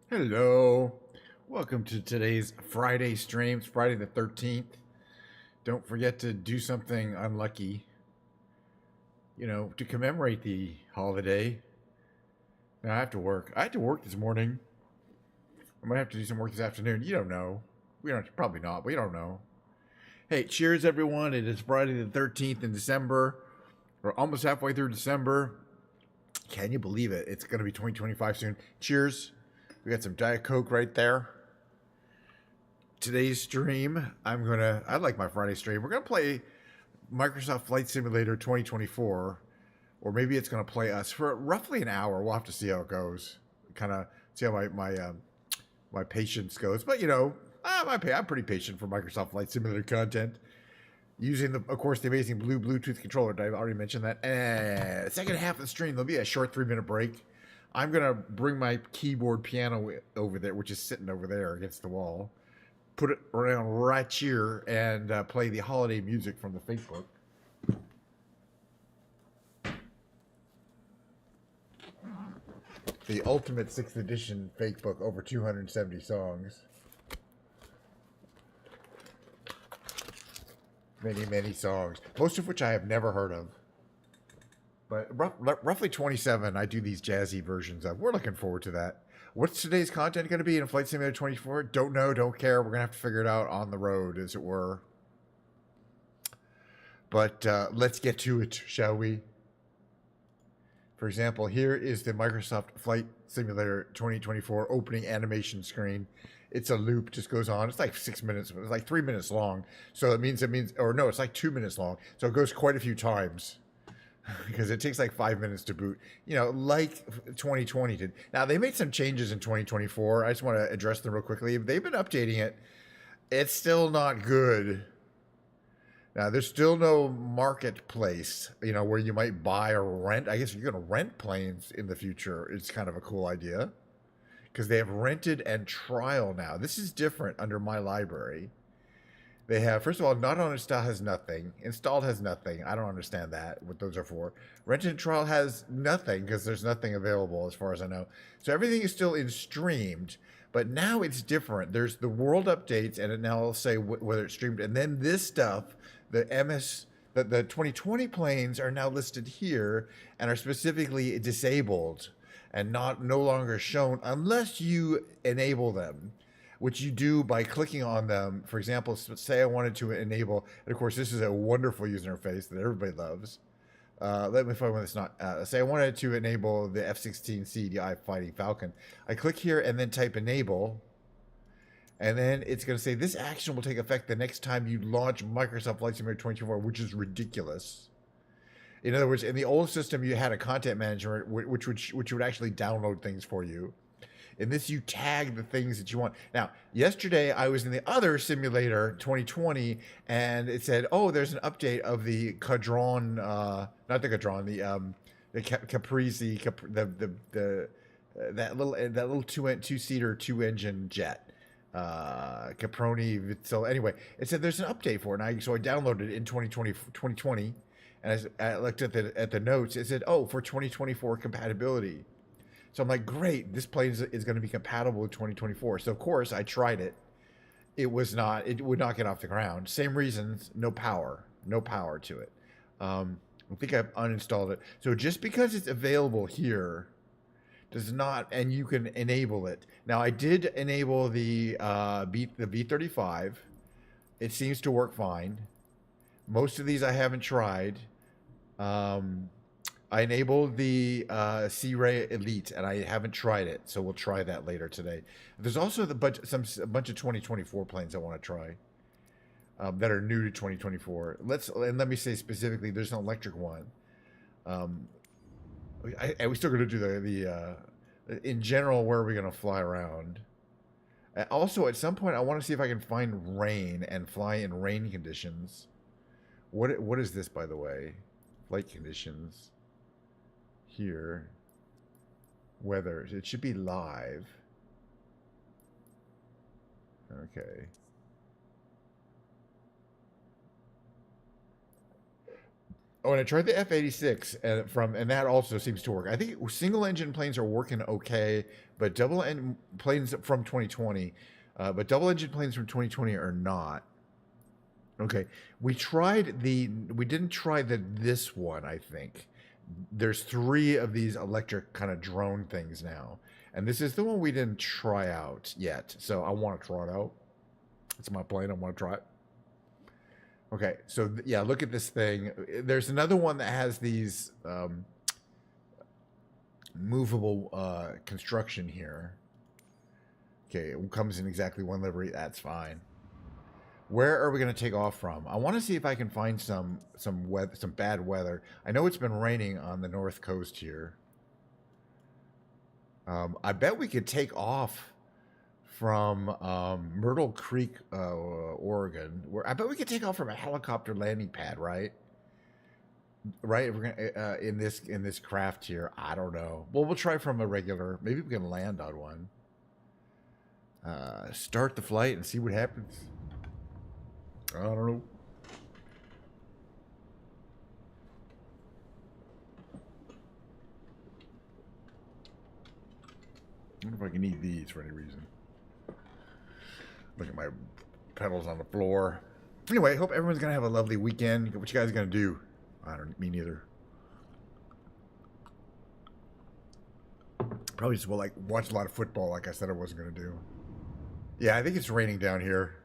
Hello. Welcome to today's Friday stream. It's Friday the 13th. Don't forget to do something unlucky, to commemorate the holiday. Now I have to work. I had to work this morning. I might have to do some work this afternoon. You don't know. We don't, probably not, but you don't know. Hey, cheers, everyone. It is Friday the 13th in December. We're almost halfway through December. Can you believe it? It's going to be 2025 soon. Cheers. We got some Diet Coke right there. Today's stream, I like my Friday stream. We're gonna play Microsoft Flight Simulator 2024, or maybe it's gonna play us for roughly an hour. We'll have to see how it goes. Kind of see how my patience goes. But I'm pretty patient for Microsoft Flight Simulator content. Using of course, the amazing blue Bluetooth controller. Did I already mention that? The second half of the stream, there'll be a short 3-minute break. I'm gonna bring my keyboard piano over there, which is sitting over there against the wall. Put it around right here and play the holiday music from the Facebook. The ultimate 6th edition fake book, over 270 songs. Many, many songs. Most of which I have never heard of. But roughly 27 I do these jazzy versions of. We're looking forward to that. What's today's content going to be in Flight Simulator 24? Don't know, don't care. We're going to have to figure it out on the road, as it were. But let's get to it, shall we? For example, here is the Microsoft Flight Simulator 2024 opening animation screen. It's a loop, just goes on. It's like 6 minutes. It's like 3 minutes long. So it means, or no, it's like 2 minutes long. So it goes quite a few times. Because it takes like 5 minutes to boot, like 2020 did. Now, they made some changes in 2024. I just want to address them real quickly. They've been updating it. It's still not good. Now, there's still no marketplace, where you might buy or rent. I guess you're going to rent planes in the future. It's kind of a cool idea. Because they have rented and trial now. This is different under my library. They have, first of all, not on install has nothing. Installed has nothing. I don't understand that, what those are for. Rented and trial has nothing because there's nothing available as far as I know. So everything is still in streamed, but now it's different. There's the world updates, and it now will say whether it's streamed. And then this stuff, the 2020 planes are now listed here and are specifically disabled and no longer shown unless you enable them, which you do by clicking on them. For example, say I wanted to enable, and of course this is a wonderful user interface that everybody loves. Let me find one that's not. Say I wanted to enable the F-16 CDI Fighting Falcon. I click here and then type enable, and then it's going to say this action will take effect the next time you launch Microsoft Flight Simulator 2024, which is ridiculous. In other words, in the old system, you had a content manager which would actually download things for you. In this, you tag the things that you want. Now, yesterday I was in the other simulator, 2020, and it said, "Oh, there's an update of the Cadron, not the Cadron, the Caprese, that little two-seater, two-engine jet, Caproni." So anyway, it said there's an update for it, so I downloaded it in 2020, and I looked at the notes. It said, "Oh, for 2024 compatibility." So I'm like, great, this plane is going to be compatible with 2024. So of course I tried it. It would not get off the ground. Same reasons, no power to it. I think I've uninstalled it. So just because it's available here does not, and you can enable it. Now I did enable the V35. It seems to work fine. Most of these I haven't tried. I enabled the C-Ray Elite, and I haven't tried it, so we'll try that later today. There's also a bunch of 2024 planes I want to try that are new to 2024. Let me say specifically, there's an electric one. We still going to do the in general, where are we going to fly around? Also, at some point, I want to see if I can find rain and fly in rain conditions. What is this, by the way? Flight conditions. Here, weather, it should be live. Okay. Oh, and I tried the F-86 and that also seems to work. I think single engine planes are working okay, but double engine planes from 2020, but double engine planes from 2020 are not. Okay, we didn't try this one, I think. There's 3 of these electric kind of drone things now. And this is the one we didn't try out yet. So I want to try it out. It's my plane. I want to try it. Okay, so yeah, look at this thing. There's another one that has these movable construction here. Okay, it comes in exactly 1 livery. That's fine. Where are we going to take off from? I want to see if I can find some bad weather. I know it's been raining on the north coast here. I bet we could take off from Myrtle Creek, Oregon. I bet we could take off from a helicopter landing pad, right? Right? If we're gonna in this craft here. I don't know. Well, we'll try from a regular. Maybe we can land on one. Start the flight and see what happens. I don't know. I wonder if I can eat these for any reason. Look at my pedals on the floor. Anyway, hope everyone's going to have a lovely weekend. What you guys going to do? Me neither. Probably just like watch a lot of football like I said I wasn't going to do. Yeah, I think it's raining down here.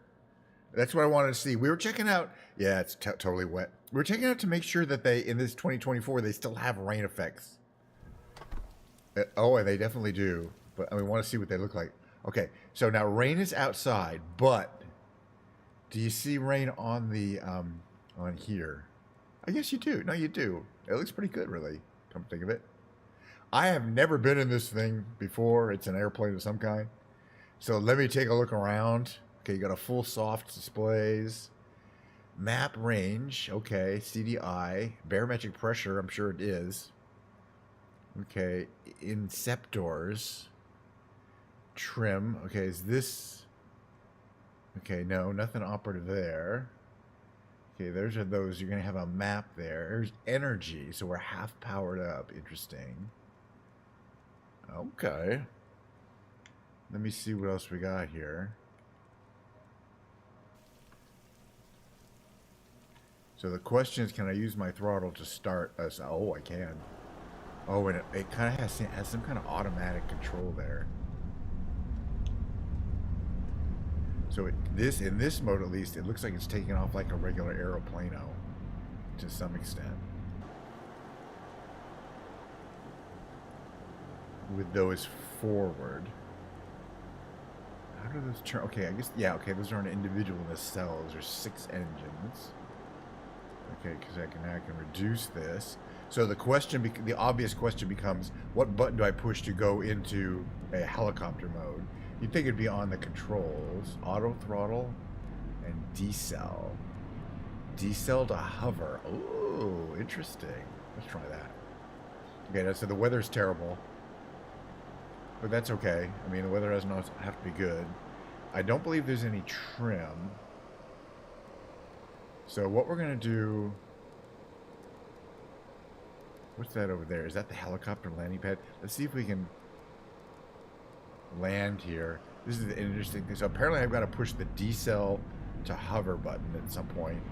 That's what I wanted to see. We were checking out. Yeah, it's totally wet. We were checking out to make sure that in this 2024, they still have rain effects. Oh, and they definitely do. But we want to see what they look like. Okay, so now rain is outside, but do you see rain on the on here? I guess you do. No, you do. It looks pretty good, really. Come to think of it. I have never been in this thing before. It's an airplane of some kind. So let me take a look around. Okay, you got a full soft displays. Map range. Okay, CDI. Barometric pressure. I'm sure it is. Okay, inceptors. Trim. Okay, is this... Okay, no, nothing operative there. Okay, there's those. You're going to have a map there. There's energy, so we're half powered up. Interesting. Okay. Let me see what else we got here. So the question is, can I use my throttle to start us? Oh, I can. Oh, and it kind of has some kind of automatic control there. So in this mode, at least, it looks like it's taking off like a regular aeroplano to some extent. With those forward. How do those turn? Okay, I guess, yeah, okay, those aren't individual nacelles. There's 6 engines. Okay, because I can reduce this. So the obvious question becomes, what button do I push to go into a helicopter mode? You'd think it'd be on the controls. Auto throttle and decel. Decel to hover. Oh, interesting. Let's try that. Okay, so the weather's terrible. But that's okay. I mean, the weather doesn't have to be good. I don't believe there's any trim. So what we're going to do... What's that over there? Is that the helicopter landing pad? Let's see if we can land here. This is the interesting thing. So apparently I've got to push the decel to hover button at some point.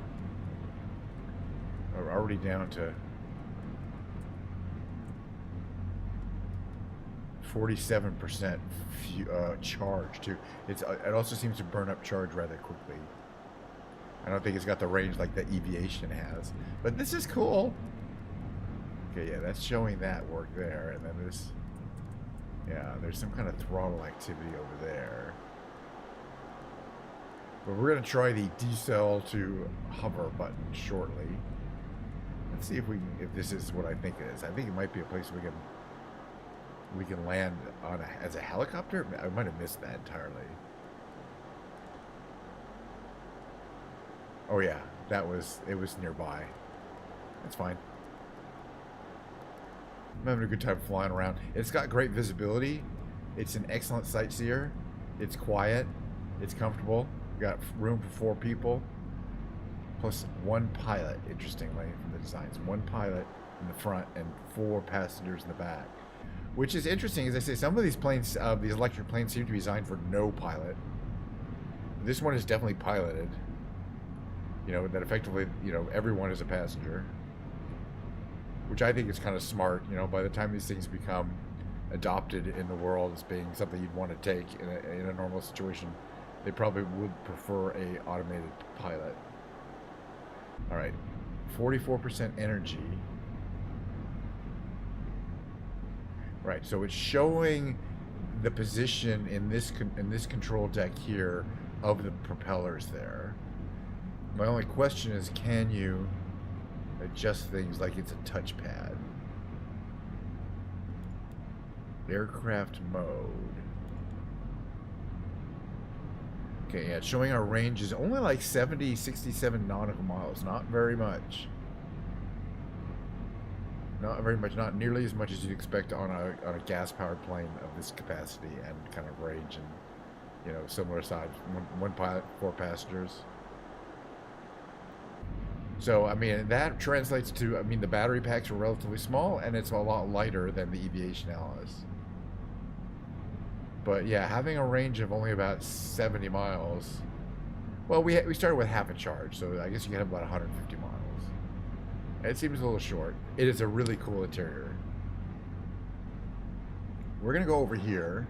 We're already down to 47% charge too. It also seems to burn up charge rather quickly. I don't think it's got the range like the Aviation has, but this is cool. Okay, yeah, that's showing that work there, and then this, yeah, there's some kind of throttle activity over there. But we're gonna try the decel to hover button shortly. Let's see if this is what I think it is. I think it might be a place we can land on as a helicopter. I might have missed that entirely. Oh yeah, it was nearby. That's fine. I'm having a good time flying around. It's got great visibility. It's an excellent sightseer. It's quiet. It's comfortable. We got room for 4 people. plus 1 pilot, interestingly, from the designs. 1 pilot in the front and 4 passengers in the back. Which is interesting, as I say, some of these planes, these electric planes seem to be designed for no pilot. This one is definitely piloted. You know, that effectively, you know, everyone is a passenger. Which I think is kind of smart. You know, by the time these things become adopted in the world as being something you'd want to take in a normal situation, they probably would prefer a automated pilot. All right, 44% energy. Right, so it's showing the position in this control deck here of the propellers there. My only question is, can you adjust things like it's a touchpad? Aircraft mode. Okay, yeah, it's showing our range is only like 67 nautical miles. Not very much. Not very much. Not nearly as much as you'd expect on a gas-powered plane of this capacity and kind of range and, you know, similar size. One pilot, 4 passengers. So, I mean, that translates to, I mean, the battery packs are relatively small and it's a lot lighter than the Aviation Alice. But yeah, having a range of only about 70 miles. Well, we started with half a charge, so I guess you can have about 150 miles. It seems a little short. It is a really cool interior. We're gonna go over here.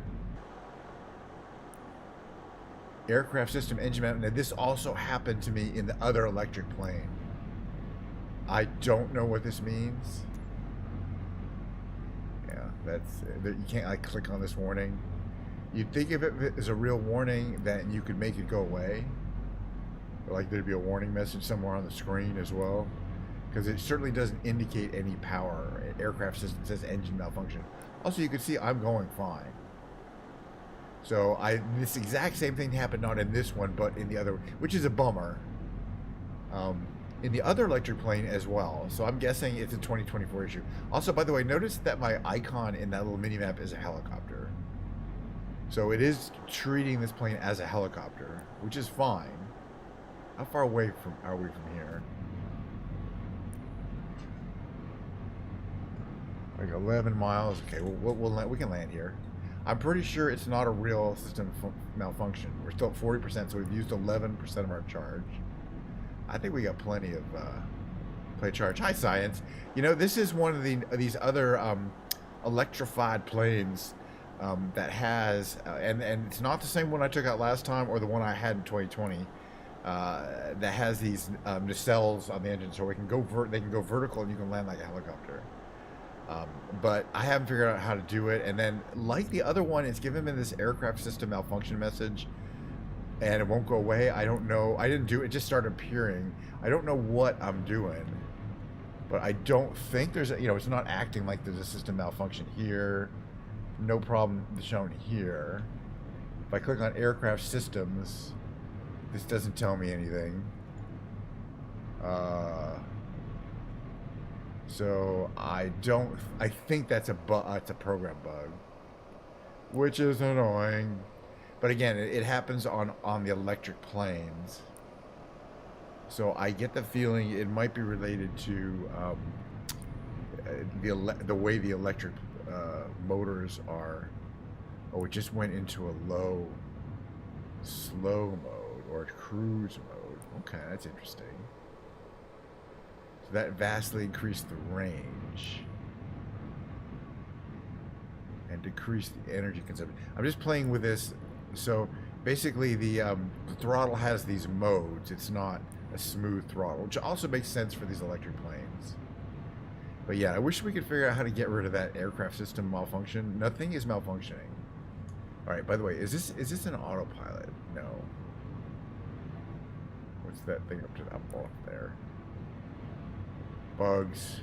Aircraft system engine mount. Now, this also happened to me in the other electric plane. I don't know what this means. Yeah, that's, you can't like click on this warning. You'd think if it is a real warning, then you could make it go away. Or like there'd be a warning message somewhere on the screen as well. Because it certainly doesn't indicate any power. Aircraft system says engine malfunction. Also, you can see I'm going fine. So this exact same thing happened not in this one, but in the other, which is a bummer. In the other electric plane as well. So I'm guessing it's a 2024 issue. Also, by the way, notice that my icon in that little mini-map is a helicopter. So it is treating this plane as a helicopter, which is fine. How far away are we from here? Like 11 miles. Okay, we can land here. I'm pretty sure it's not a real system malfunction. We're still at 40%, so we've used 11% of our charge. I think we got plenty of play charge. Hi, science. You know, this is one of these other electrified planes that has, and it's not the same one I took out last time or the one I had in 2020. That has these nacelles on the engine, so they can go vertical and you can land like a helicopter. But I haven't figured out how to do it. And then, like the other one, it's given me this aircraft system malfunction message, and it won't go away. I don't know. I didn't do it. It just started appearing. I don't know what I'm doing, but I don't think there's a, it's not acting like there's a system malfunction here. No problem shown here. If I click on aircraft systems, this doesn't tell me anything. So I think that's it's a program bug, which is annoying. But again, it happens on the electric planes. So I get the feeling it might be related to the way the electric motors are. Oh, it just went into a slow mode or cruise mode. Okay, that's interesting. So that vastly increased the range and decreased the energy consumption. I'm just playing with this. So basically the throttle has these modes. It's not a smooth throttle, which also makes sense for these electric planes. But yeah, I wish we could figure out how to get rid of that aircraft system malfunction. Nothing is malfunctioning. All right, by the way, is this an autopilot? No. What's that thing up there? Bugs.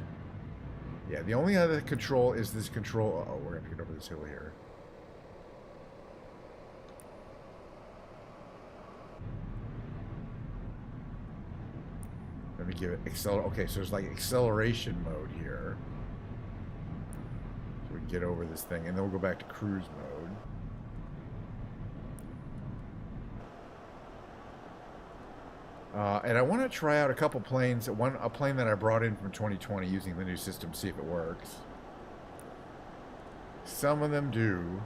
Yeah, the only other control is this control. Oh, we're gonna get over this hill here. Let me give it accelerate. Okay, so there's like acceleration mode here. So we can get over this thing, and then we'll go back to cruise mode. And I want to try out a couple planes. A plane that I brought in from 2020 using the new system, see if it works. Some of them do.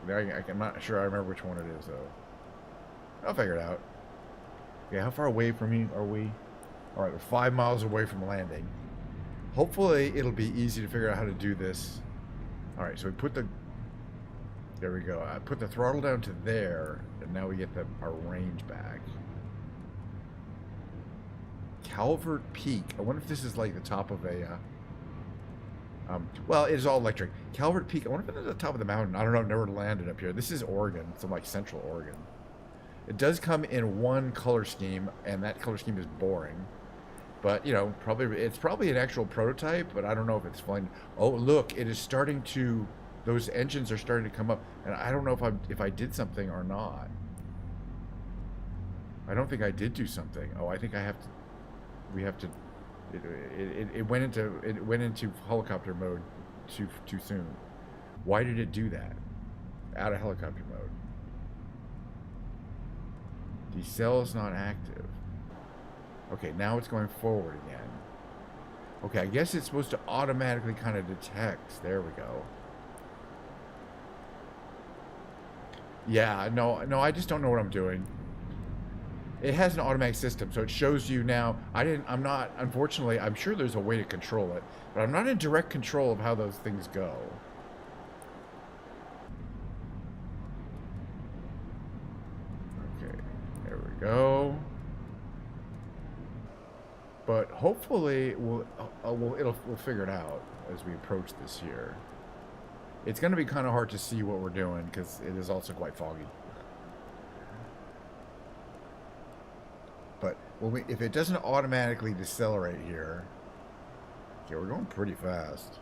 I'm not sure I remember which one it is, though. I'll figure it out. Okay, how far away from me are we? All right, we're 5 miles away from landing. Hopefully, it'll be easy to figure out how to do this. All right, so we put the... There we go. I put the throttle down to there, and now we get our range back. Calvert Peak. I wonder if this is like the top of a... well, it is all electric. Calvert Peak. I wonder if it's at the top of the mountain. I don't know. I've never landed up here. This is Oregon. It's in like Central Oregon. It does come in one color scheme, and that color scheme is boring. But, you know, it's probably an actual prototype, but I don't know if it's flying. Oh, look, it is starting to... Those engines are starting to come up, and I don't know if I did something or not. I don't think I did do something. Oh, I think I have to... We have to... It went into helicopter mode too soon. Why did it do that? Out of helicopter mode. Decel is not active. Okay, now it's going forward again. Okay, I guess it's supposed to automatically kind of detect. There we go. Yeah, no, I just don't know what I'm doing. It has an automatic system, so it shows you now. I'm not, unfortunately, I'm sure there's a way to control it, but I'm not in direct control of how those things go. Okay, there we go. But hopefully, we'll figure it out as we approach this here. It's going to be kind of hard to see what we're doing because it is also quite foggy. But if it doesn't automatically decelerate here, okay, we're going pretty fast.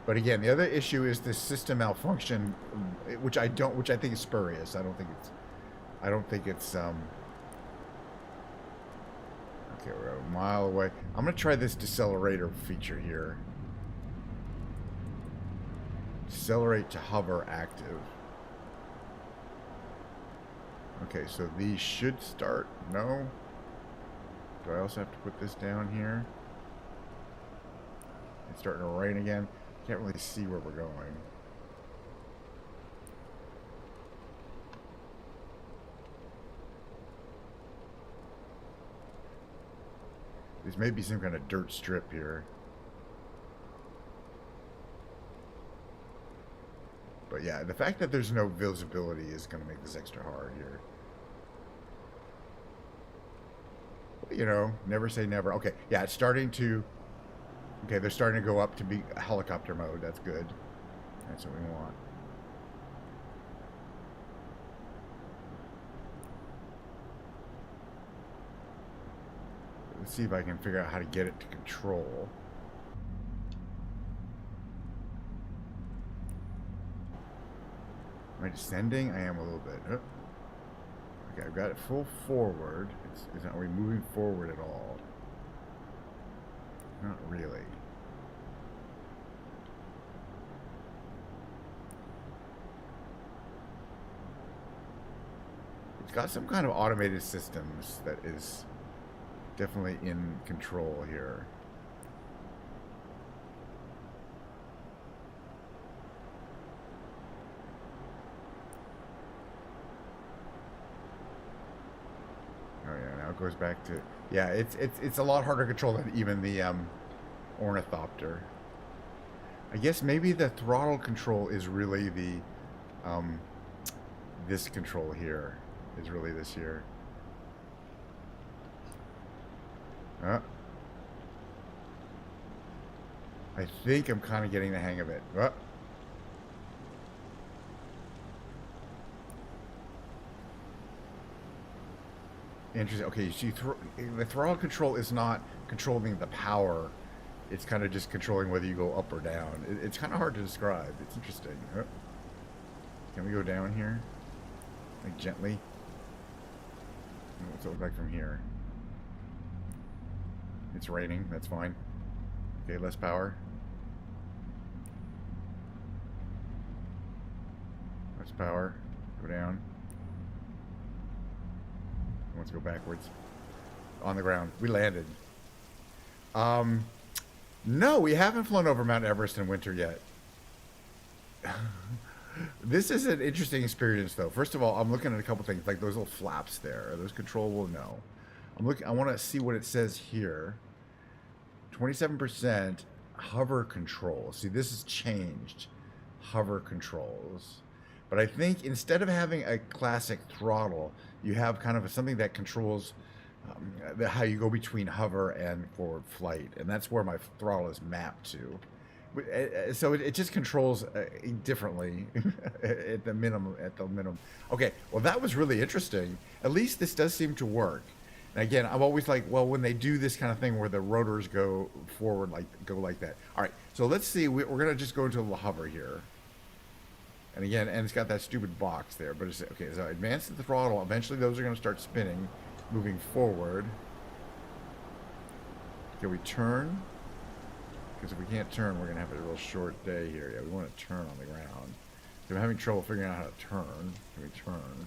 But again, the other issue is this system malfunction, which I think is spurious. I don't think it's. Okay, we're a mile away. I'm gonna try this decelerator feature here. Decelerate to hover active. Okay, so these should start. No. Do I also have to put this down here? It's starting to rain again. Can't really see where we're going. This may be some kind of dirt strip here. But yeah, the fact that there's no visibility is going to make this extra hard here. You know, never say never. Okay, yeah, it's starting to... Okay, they're starting to go up to be helicopter mode. That's good. That's what we want. Let's see if I can figure out how to get it to control. Am I descending? I am a little bit. Oh. Okay, I've got it full forward. Are we moving forward at all? Not really. It's got some kind of automated systems that is definitely in control here. Oh yeah, now it goes back to... Yeah, it's a lot harder to control than even the ornithopter. I guess maybe the throttle control is really the this control here is really this here. I think I'm kind of getting the hang of it. Interesting. Okay, you see, the throttle control is not controlling the power. It's kind of just controlling whether you go up or down. It's kind of hard to describe. It's interesting. Can we go down here? Like gently? What's it look like from here? It's raining. That's fine. Okay, less power. Horsepower. Go down. Let's go backwards. On the ground. We landed. No, we haven't flown over Mount Everest in winter yet. This is an interesting experience, though. First of all, I'm looking at a couple things, like those little flaps there. Are those controllable? No. I want to see what it says here. 27% hover control. See, this has changed. Hover controls. But I think instead of having a classic throttle, you have kind of something that controls how you go between hover and forward flight, and that's where my throttle is mapped to. So it just controls differently at the minimum. Okay, well, that was really interesting. At least this does seem to work. And again, I'm always like, well, when they do this kind of thing where the rotors go forward, go like that. All right, so let's see. We're gonna just go into a little hover here. And again, and it's got that stupid box there. But it's okay. So advance the throttle. Eventually, those are gonna start spinning, moving forward. Can we turn? Because if we can't turn, we're going to have a real short day here. Yeah, we want to turn on the ground. So I'm having trouble figuring out how to turn. Can we turn?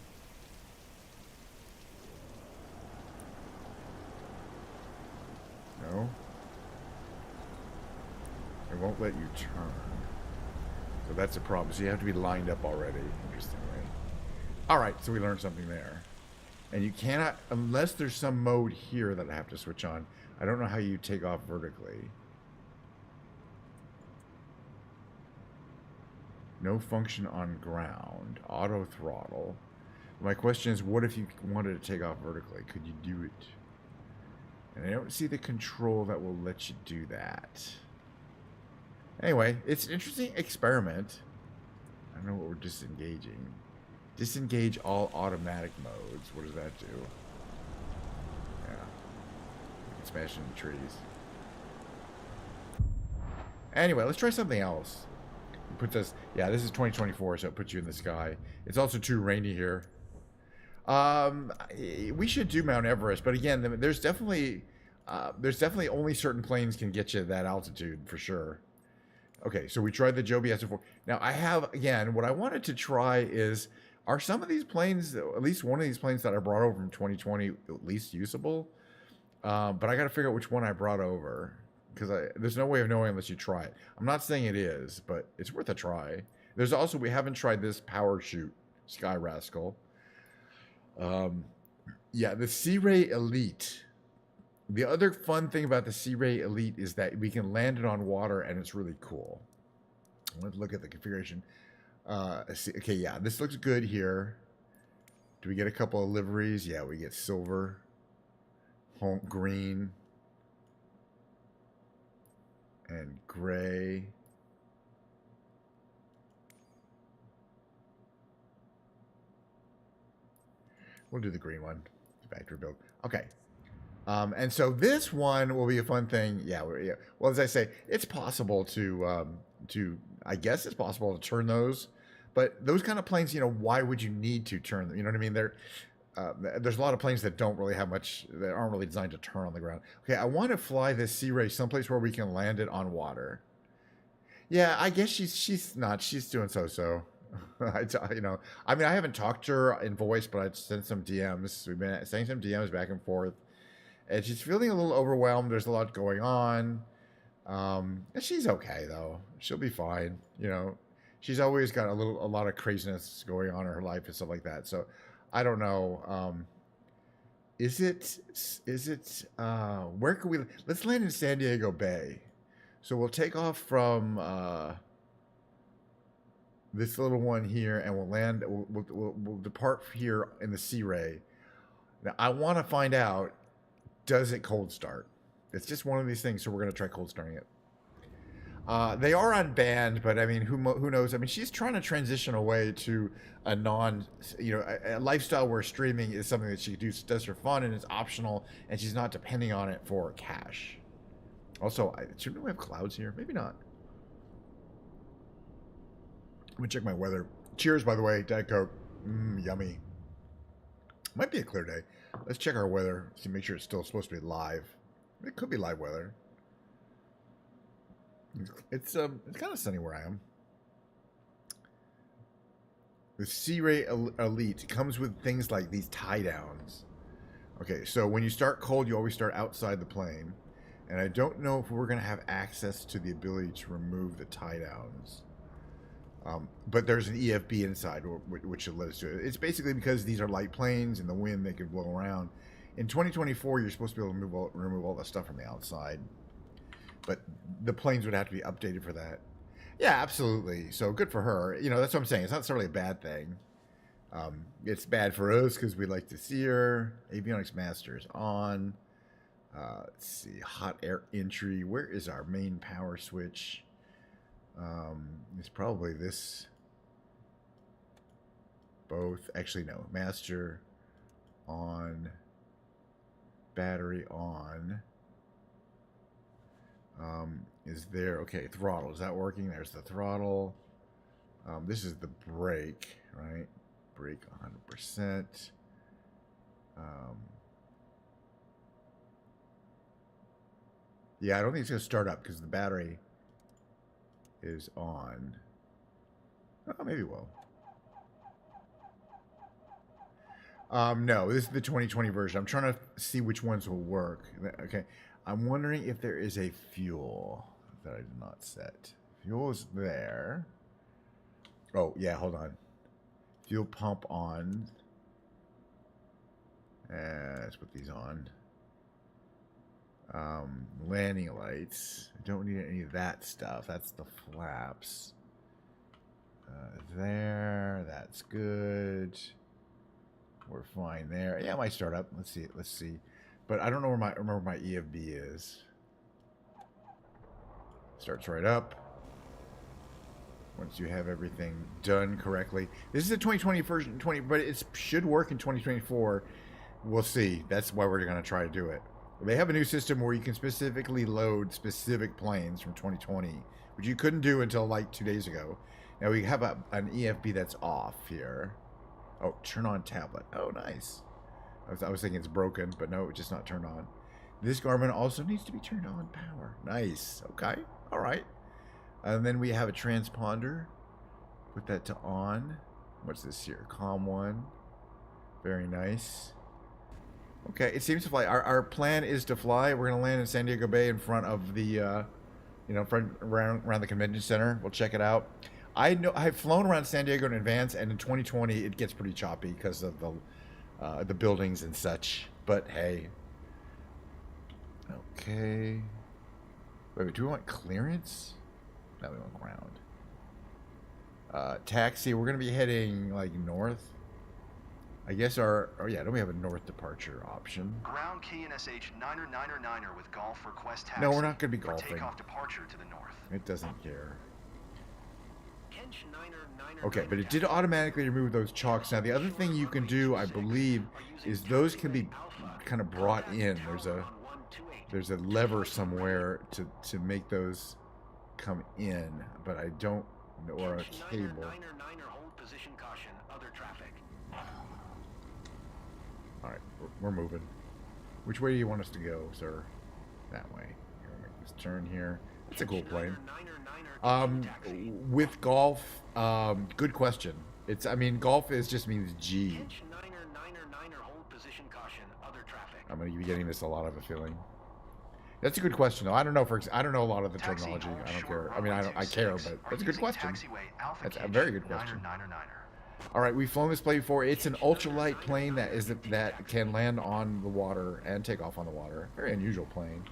No? It won't let you turn. So that's a problem. So you have to be lined up already, interestingly. Alright, so we learned something there. And you cannot, unless there's some mode here that I have to switch on, I don't know how you take off vertically. No function on ground. Auto throttle. My question is, what if you wanted to take off vertically? Could you do it? And I don't see the control that will let you do that. Anyway, it's an interesting experiment. I don't know what we're disengaging. Disengage all automatic modes. What does that do? Yeah. We can smash into trees. Anyway, let's try something else. It puts us, yeah, this is 2024, so it puts you in the sky. It's also too rainy here. We should do Mount Everest, but again, there's definitely only certain planes can get you that altitude for sure. Okay, so we tried the Joby SF4. Now I have, again, what I wanted to try is, are some of these planes, at least one of these planes that I brought over from 2020, at least usable? But I got to figure out which one I brought over. Because there's no way of knowing unless you try it. I'm not saying it is, but it's worth a try. There's also, we haven't tried this Power Chute Sky Rascal. Yeah, the Sea Ray Elite. The other fun thing about the Sea Ray Elite is that we can land it on water, and it's really cool. Let's look at the configuration. Okay, yeah, this looks good here. Do we get a couple of liveries? Yeah, we get silver, green, and gray. We'll do the green one. Factory build. Okay. And so this one will be a fun thing. Yeah. Well, as I say, it's possible to I guess it's possible to turn those, but those kind of planes, you know, why would you need to turn them? You know what I mean? There's a lot of planes that don't really have much, that aren't really designed to turn on the ground. Okay, I want to fly this Sea Ray someplace where we can land it on water. Yeah, I guess she's doing so-so. You know, I mean, I haven't talked to her in voice, but I sent some DMs. We've been sending some DMs back and forth, and she's feeling a little overwhelmed. There's a lot going on. And she's okay though. She'll be fine. You know, she's always got a lot of craziness going on in her life and stuff like that. So I don't know. Is it where can we, let's land in San Diego Bay. So we'll take off from this little one here, and we'll land, we'll depart here in the Sea Ray. Now I want to find out, does it cold start? It's just one of these things, so we're going to try cold starting it. They are unbanned, but I mean, who knows? I mean, she's trying to transition away to a a lifestyle where streaming is something that she does for fun and it's optional, and she's not depending on it for cash. Also, shouldn't we have clouds here? Maybe not. Let me check my weather. Cheers, by the way. Diet Coke. Yummy. Might be a clear day. Let's check our weather. See, make sure it's still supposed to be live. It could be live weather. It's kind of sunny where I am. The Sea Ray Elite comes with things like these tie downs. Okay, so when you start cold, you always start outside the plane. And I don't know if we're going to have access to the ability to remove the tie downs. But there's an EFB inside, which should let us do it. It's basically because these are light planes and the wind, they can blow around. In 2024, you're supposed to be able to remove all the stuff from the outside. But the planes would have to be updated for that. Yeah, absolutely. So good for her. You know, that's what I'm saying. It's not necessarily a bad thing. It's bad for us because we like to see her. Avionics Master is on. Let's see. Hot air entry. Where is our main power switch? It's probably this. Both. Actually, no. Master on. Battery on. Is there, okay, throttle, is that working? There's the throttle. This is the brake, right? Brake 100%. Yeah, I don't think it's going to start up because the battery is on. Oh, maybe it will. No, this is the 2020 version. I'm trying to see which ones will work. Okay, I'm wondering if there is a fuel that I did not set. Fuel is there. Oh, yeah, hold on. Fuel pump on. Let's put these on. Landing lights. I don't need any of that stuff. That's the flaps. There. That's good. We're fine there. Yeah, it might start up. Let's see. Let's see. But I don't know where my EFB is. Starts right up. Once you have everything done correctly. This is a 2020 version, but it should work in 2024. We'll see. That's why we're going to try to do it. They have a new system where you can specifically load specific planes from 2020, which you couldn't do until like 2 days ago. Now we have an EFB that's off here. Oh, turn on tablet. Oh, nice. I was thinking it's broken, but no, it's just not turned on. This Garmin also needs to be turned on power. Nice. Okay. All right. And then we have a transponder. Put that to on. What's this here? COM 1. Very nice. Okay, it seems to fly. Our plan is to fly. We're going to land in San Diego Bay in front of the, around the convention center. We'll check it out. I know I've flown around San Diego in advance, and in 2020 it gets pretty choppy because of the buildings and such. But hey, okay. Wait, do we want clearance? No, we want ground. Taxi. We're gonna be heading like north. I guess don't we have a north departure option? Ground KNSH 9er with golf request taxi. No, we're not gonna be golfing. Takeoff departure to the north. It doesn't care. Okay, but it did automatically remove those chalks. Now, the other thing you can do, I believe, is those can be kind of brought in. There's a lever somewhere to make those come in, but I don't know, or a cable. All right, we're moving. Which way do you want us to go, sir? That way. Here, make this turn here. That's a cool plane. With golf, good question. Golf just means G. I'm going to be getting this a lot of a feeling. That's a good question, though. I don't know a lot of the terminology. I don't care. I care, but that's a good question. That's a very good question. All right, we've flown this plane before. It's an ultralight plane that can land on the water and take off on the water. Very unusual plane.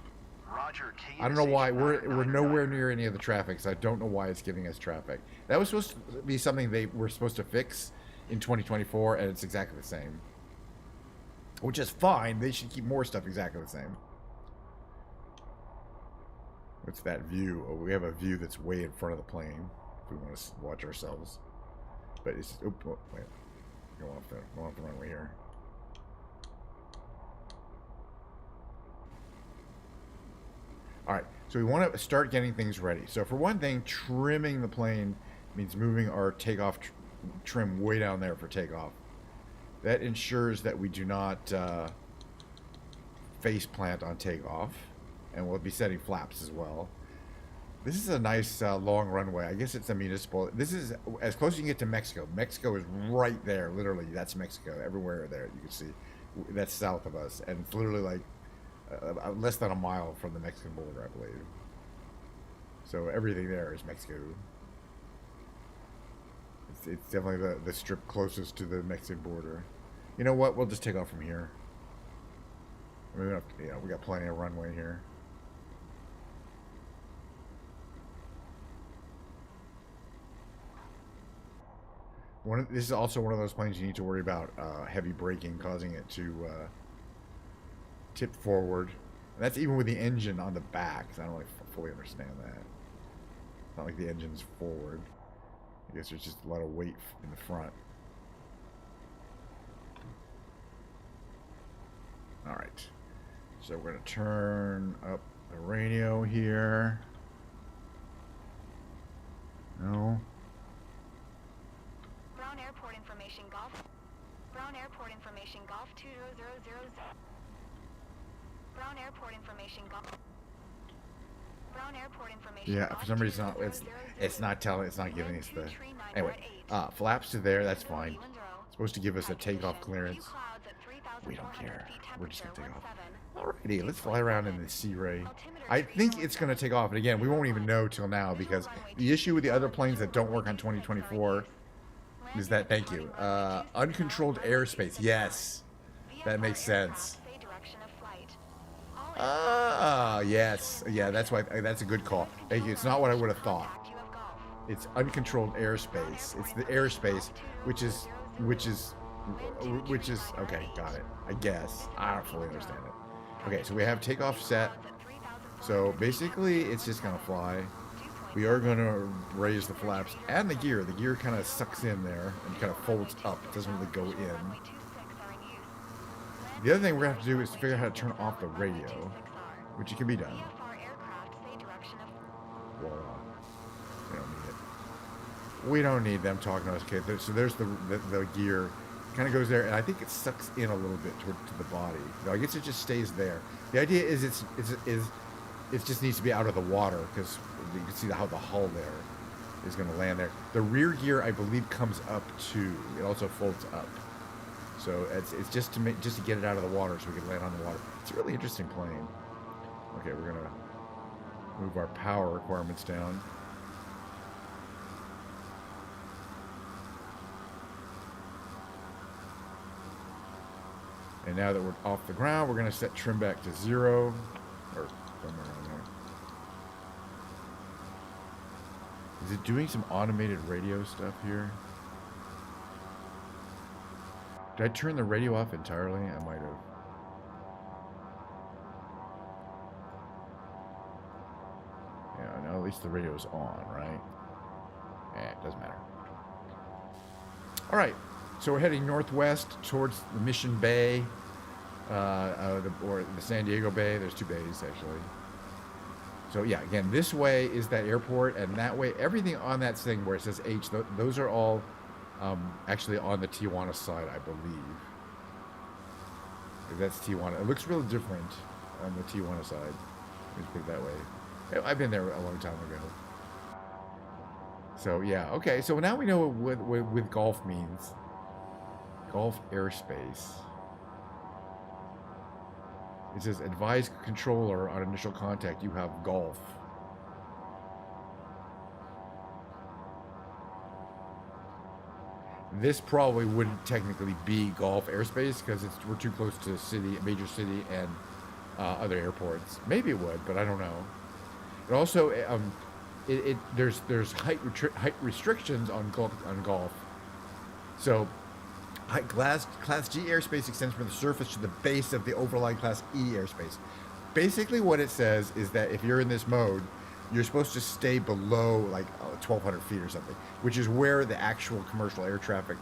I don't know why we're nowhere near any of the traffic, so I don't know why it's giving us traffic. That was supposed to be something they were supposed to fix in 2024, and it's exactly the same, which is fine. They should keep more stuff exactly the same. What's that view? Oh, we have a view that's way in front of the plane if we want to watch ourselves. But it's wait, go off the runway here. All right, so we want to start getting things ready. So for one thing, trimming the plane means moving our takeoff trim way down there for takeoff. That ensures that we do not face plant on takeoff, and we'll be setting flaps as well. This is a nice long runway. I guess it's a municipal. This is as close as you can get to Mexico. Mexico is right there, literally. That's Mexico. Everywhere there, you can see. That's south of us, and it's literally like less than a mile from the Mexican border, I believe. So everything there is Mexico. It's definitely the strip closest to the Mexican border. You know what? We'll just take off from here. We don't have to, you know, we got plenty of runway here. This is also one of those planes you need to worry about heavy braking causing it to tip forward. And that's even with the engine on the back, 'cause I don't really fully understand that. It's not like the engine's forward. I guess there's just a lot of weight in the front. Alright. So we're going to turn up the radio here. No. Brown Airport information Golf. Brown Airport information Golf 2000. Brown Airport information Golf. Brown Airport information. Yeah, for some reason it's not telling, it's not giving us the. Anyway, flaps to there, that's fine. It's supposed to give us a takeoff clearance. We don't care. We're just gonna take off. Alrighty, let's fly around in the Sea Ray. I think it's gonna take off, and again, we won't even know till now because the issue with the other planes that don't work on 2024 is that, thank you, uncontrolled airspace. Yes, that makes sense. Ah, yes, yeah, that's why. That's a good call. Thank you. It's not what I would have thought. It's uncontrolled airspace. It's the airspace, which is okay. Got it. I guess I don't fully understand it. Okay, so we have takeoff set. So basically, it's just gonna fly. We are gonna raise the flaps and the gear. The gear kind of sucks in there and kind of folds up. It doesn't really go in. The other thing we're gonna have to do is to figure out how to turn off the radio, which can be done. Whoa. We don't need it. We don't need them talking to us, kid. So there's the gear. Kind of goes there, and I think it sucks in a little bit to the body. No, I guess it just stays there. The idea is it just needs to be out of the water because you can see how the hull there is going to land there. The rear gear, I believe, comes up too. It also folds up. So it's just to get it out of the water so we can land on the water. It's a really interesting plane. Okay, we're gonna move our power requirements down. And now that we're off the ground, we're gonna set trim back to 0, or somewhere around there. Is it doing some automated radio stuff here? Did I turn the radio off entirely? I might have. Yeah, no, at least the radio's on, right? Yeah, it doesn't matter. All right, so we're heading northwest towards the Mission Bay, or the San Diego Bay. There's two bays, actually. So yeah, again, this way is that airport, and that way, everything on that thing where it says H, those are all actually on the Tijuana side, I believe. That's Tijuana. It looks real different on the Tijuana side. Let's put it that way. I've been there a long time ago. So yeah, okay. So now we know what with Gulf means. Gulf airspace. It says advise controller on initial contact. You have Gulf. This probably wouldn't technically be Gulf airspace because we're too close to a major city and other airports. Maybe it would, but I don't know. It also there's height restrictions on Gulf. So Class G airspace extends from the surface to the base of the overlying Class E airspace. Basically, what it says is that if you're in this mode, you're supposed to stay below like 1,200 feet or something, which is where the actual commercial air traffic,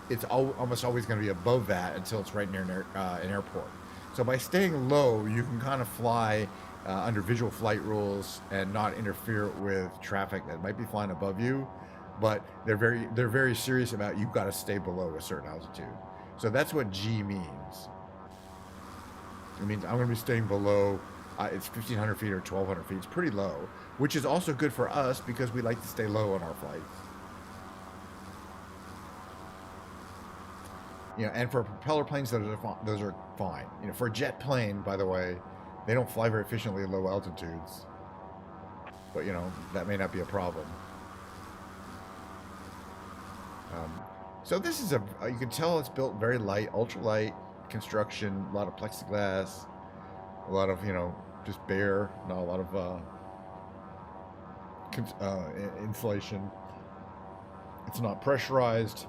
it's almost always going to be above that until it's right near an airport. So by staying low, you can kind of fly under visual flight rules and not interfere with traffic that might be flying above you, but they're very serious about you've got to stay below a certain altitude. So that's what G means. It means I'm going to be staying below It's 1,500 feet or 1,200 feet. It's pretty low, which is also good for us because we like to stay low on our flights. You know, and for propeller planes, those are fine. You know, for a jet plane, by the way, they don't fly very efficiently at low altitudes. But, you know, that may not be a problem. So this is you can tell it's built very light, ultralight construction, a lot of plexiglass, a lot of, you know, just bare, not a lot of insulation. It's not pressurized.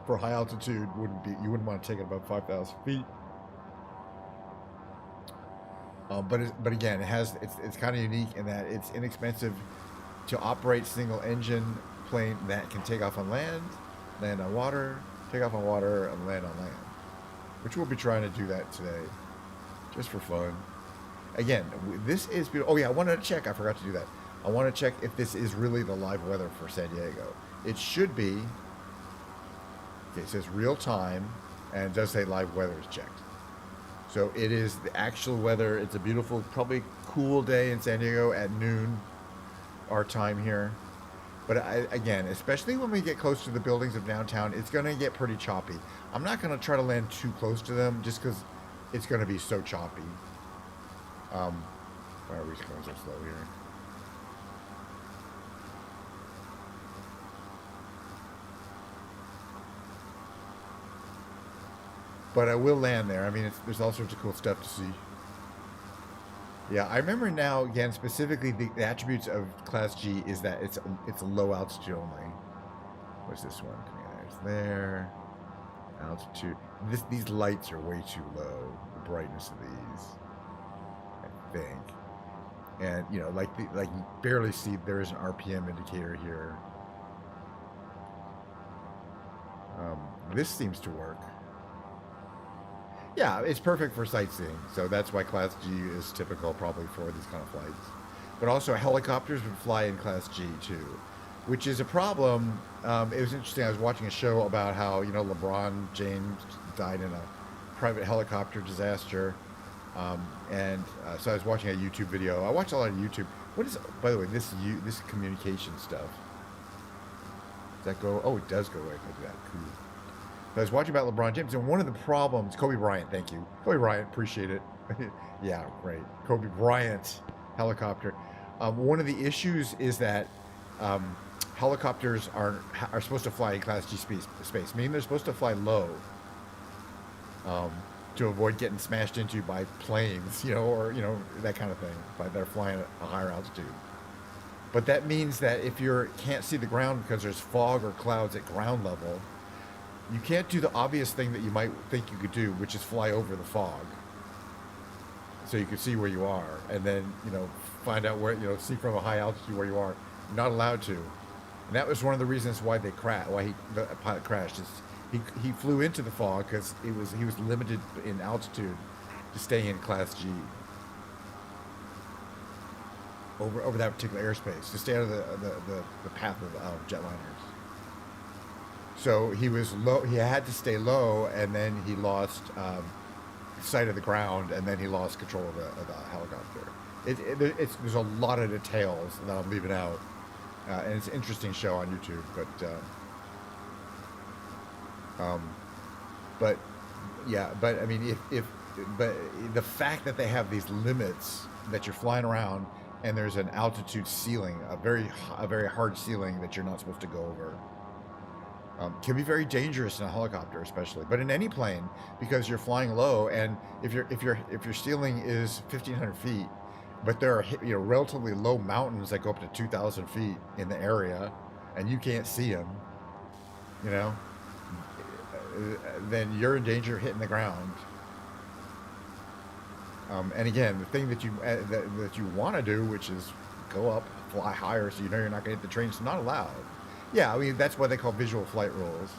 For high altitude, you wouldn't want to take it above 5,000 feet. But again, it's kind of unique in that it's inexpensive to operate single engine plane that can take off on land on water, take off on water, and land on land. Which we'll be trying to do that today, just for fun. Again, this is beautiful. Oh yeah, I wanted to check. I forgot to do that. I want to check if this is really the live weather for San Diego. It should be. Okay, it says real time, and it does say live weather is checked. So it is the actual weather. It's a beautiful, probably cool day in San Diego at noon, our time here. But again, especially when we get close to the buildings of downtown, it's going to get pretty choppy. I'm not going to try to land too close to them just because it's going to be so choppy. Why are we going so slow here? But I will land there. I mean, there's all sorts of cool stuff to see. Yeah, I remember now, again, specifically the attributes of Class G is that it's a low altitude only. What's this one? There's there. Altitude. These lights are way too low. The brightness of these, I think. And, you know, like you barely see, there is an RPM indicator here. This seems to work. Yeah, it's perfect for sightseeing, so that's why Class G is typical probably for these kind of flights. But also helicopters would fly in Class G too, which is a problem. It was interesting, I was watching a show about how, you know, LeBron James died in a private helicopter disaster. So I was watching a YouTube video. I watch a lot of YouTube. What is, by the way, this communication stuff? Does that go? Oh, it does go away. Look at that. Cool. I was watching about LeBron James, and one of the problems, Kobe Bryant, thank you. Kobe Bryant, appreciate it. Yeah, great. Kobe Bryant helicopter. One of the issues is that helicopters are supposed to fly in Class G space, meaning they're supposed to fly low to avoid getting smashed into by planes, you know, or, you know, that kind of thing, but they're flying at a higher altitude. But that means that if you can't see the ground because there's fog or clouds at ground level, you can't do the obvious thing that you might think you could do, which is fly over the fog. So you can see where you are, and then, you know, find out where, you know, see from a high altitude where you are. You're not allowed to. And that was one of the reasons why the pilot crashed. He flew into the fog because he was limited in altitude to stay in Class G. Over that particular airspace, to stay out of the path of jetliners. So he was low. He had to stay low, and then he lost sight of the ground, and then he lost control of the helicopter. There's a lot of details that I'm leaving out, and it's an interesting show on YouTube. But I mean, but the fact that they have these limits that you're flying around, and there's an altitude ceiling, a very hard ceiling that you're not supposed to go over. Can be very dangerous in a helicopter, especially, but in any plane, because you're flying low, and if your ceiling is 1,500 feet, but there are, you know, relatively low mountains that go up to 2,000 feet in the area, and you can't see them, you know, then you're in danger of hitting the ground. And again, the thing that you want to do, which is go up, fly higher, so you know you're not going to hit the train, is not allowed. Yeah, I mean, that's what they call visual flight rules.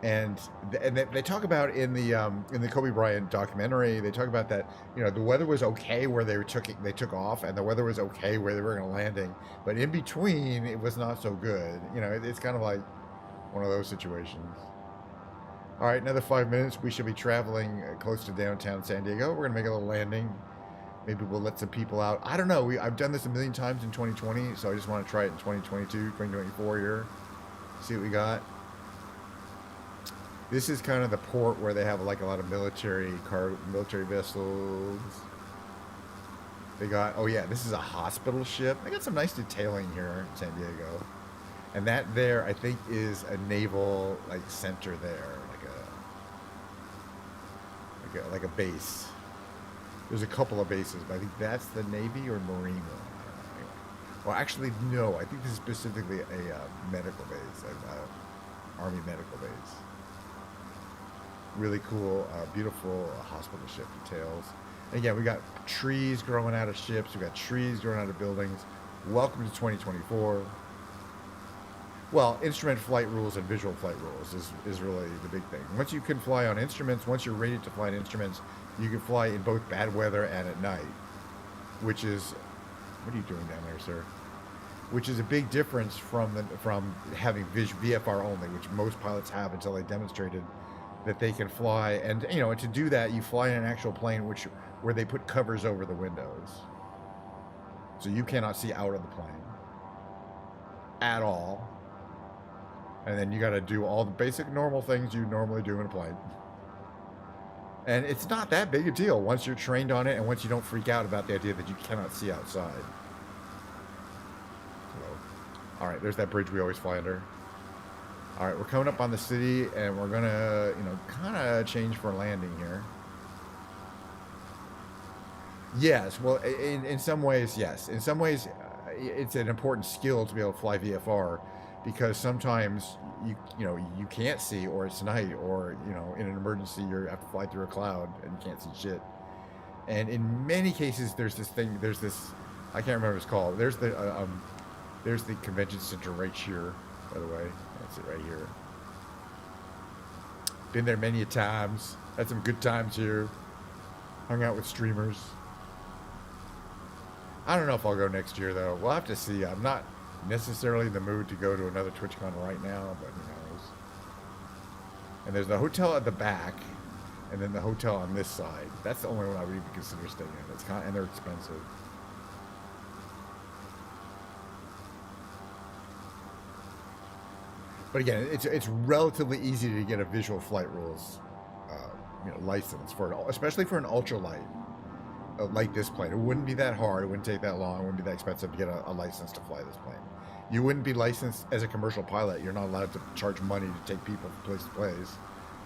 And they talk about in the Kobe Bryant documentary, they talk about that, you know, the weather was okay where they took off, and the weather was okay where they were going to landing, but in between it was not so good. You know, it's kind of like one of those situations. All right, another 5 minutes. We should be traveling close to downtown San Diego. We're gonna make a little landing. Maybe we'll let some people out. I don't know. I've done this a million times in 2020, so I just want to try it in 2022, 2024 here. See what we got. This is kind of the port where they have like a lot of military vessels. They got, oh yeah, this is a hospital ship. They got some nice detailing here in San Diego. And that there, I think, is a naval like center there, like a base. There's a couple of bases, but I think that's the Navy or Marine one. Well, actually, no. I think this is specifically a medical base, an Army medical base. Really cool, beautiful hospital ship details. And again, we got trees growing out of ships. We got trees growing out of buildings. Welcome to 2024. Well, instrument flight rules and visual flight rules is really the big thing. Once you can fly on instruments, once you're rated to fly on instruments, you can fly in both bad weather and at night, which is, what are you doing down there, sir? Which is a big difference from having VFR only, which most pilots have until they demonstrated that they can fly. And to do that, you fly in an actual plane where they put covers over the windows, so you cannot see out of the plane at all. And then you got to do all the basic normal things you normally do in a plane. And it's not that big a deal once you're trained on it and once you don't freak out about the idea that you cannot see outside. So, all right, there's that bridge we always fly under. All right, we're coming up on the city, and we're gonna, kind of change for landing here. Yes, well, in some ways, yes. In some ways, it's an important skill to be able to fly VFR, because sometimes you can't see, or it's night, or in an emergency you have to fly through a cloud and you can't see shit. And in many cases, there's this I can't remember what it's called. There's the convention center right here, by the way. That's it right here. Been there many a times. Had some good times here. Hung out with streamers. I don't know if I'll go next year though. We'll have to see. I'm not necessarily in the mood to go to another TwitchCon right now, but who knows. And there's the hotel at the back, and then the hotel on this side. That's the only one I would even consider staying in. And they're expensive. But again, it's relatively easy to get a visual flight rules license especially for an ultralight like this plane. It wouldn't be that hard. It wouldn't take that long. It wouldn't be that expensive to get a license to fly this plane. You wouldn't be licensed as a commercial pilot. You're not allowed to charge money to take people from place to place.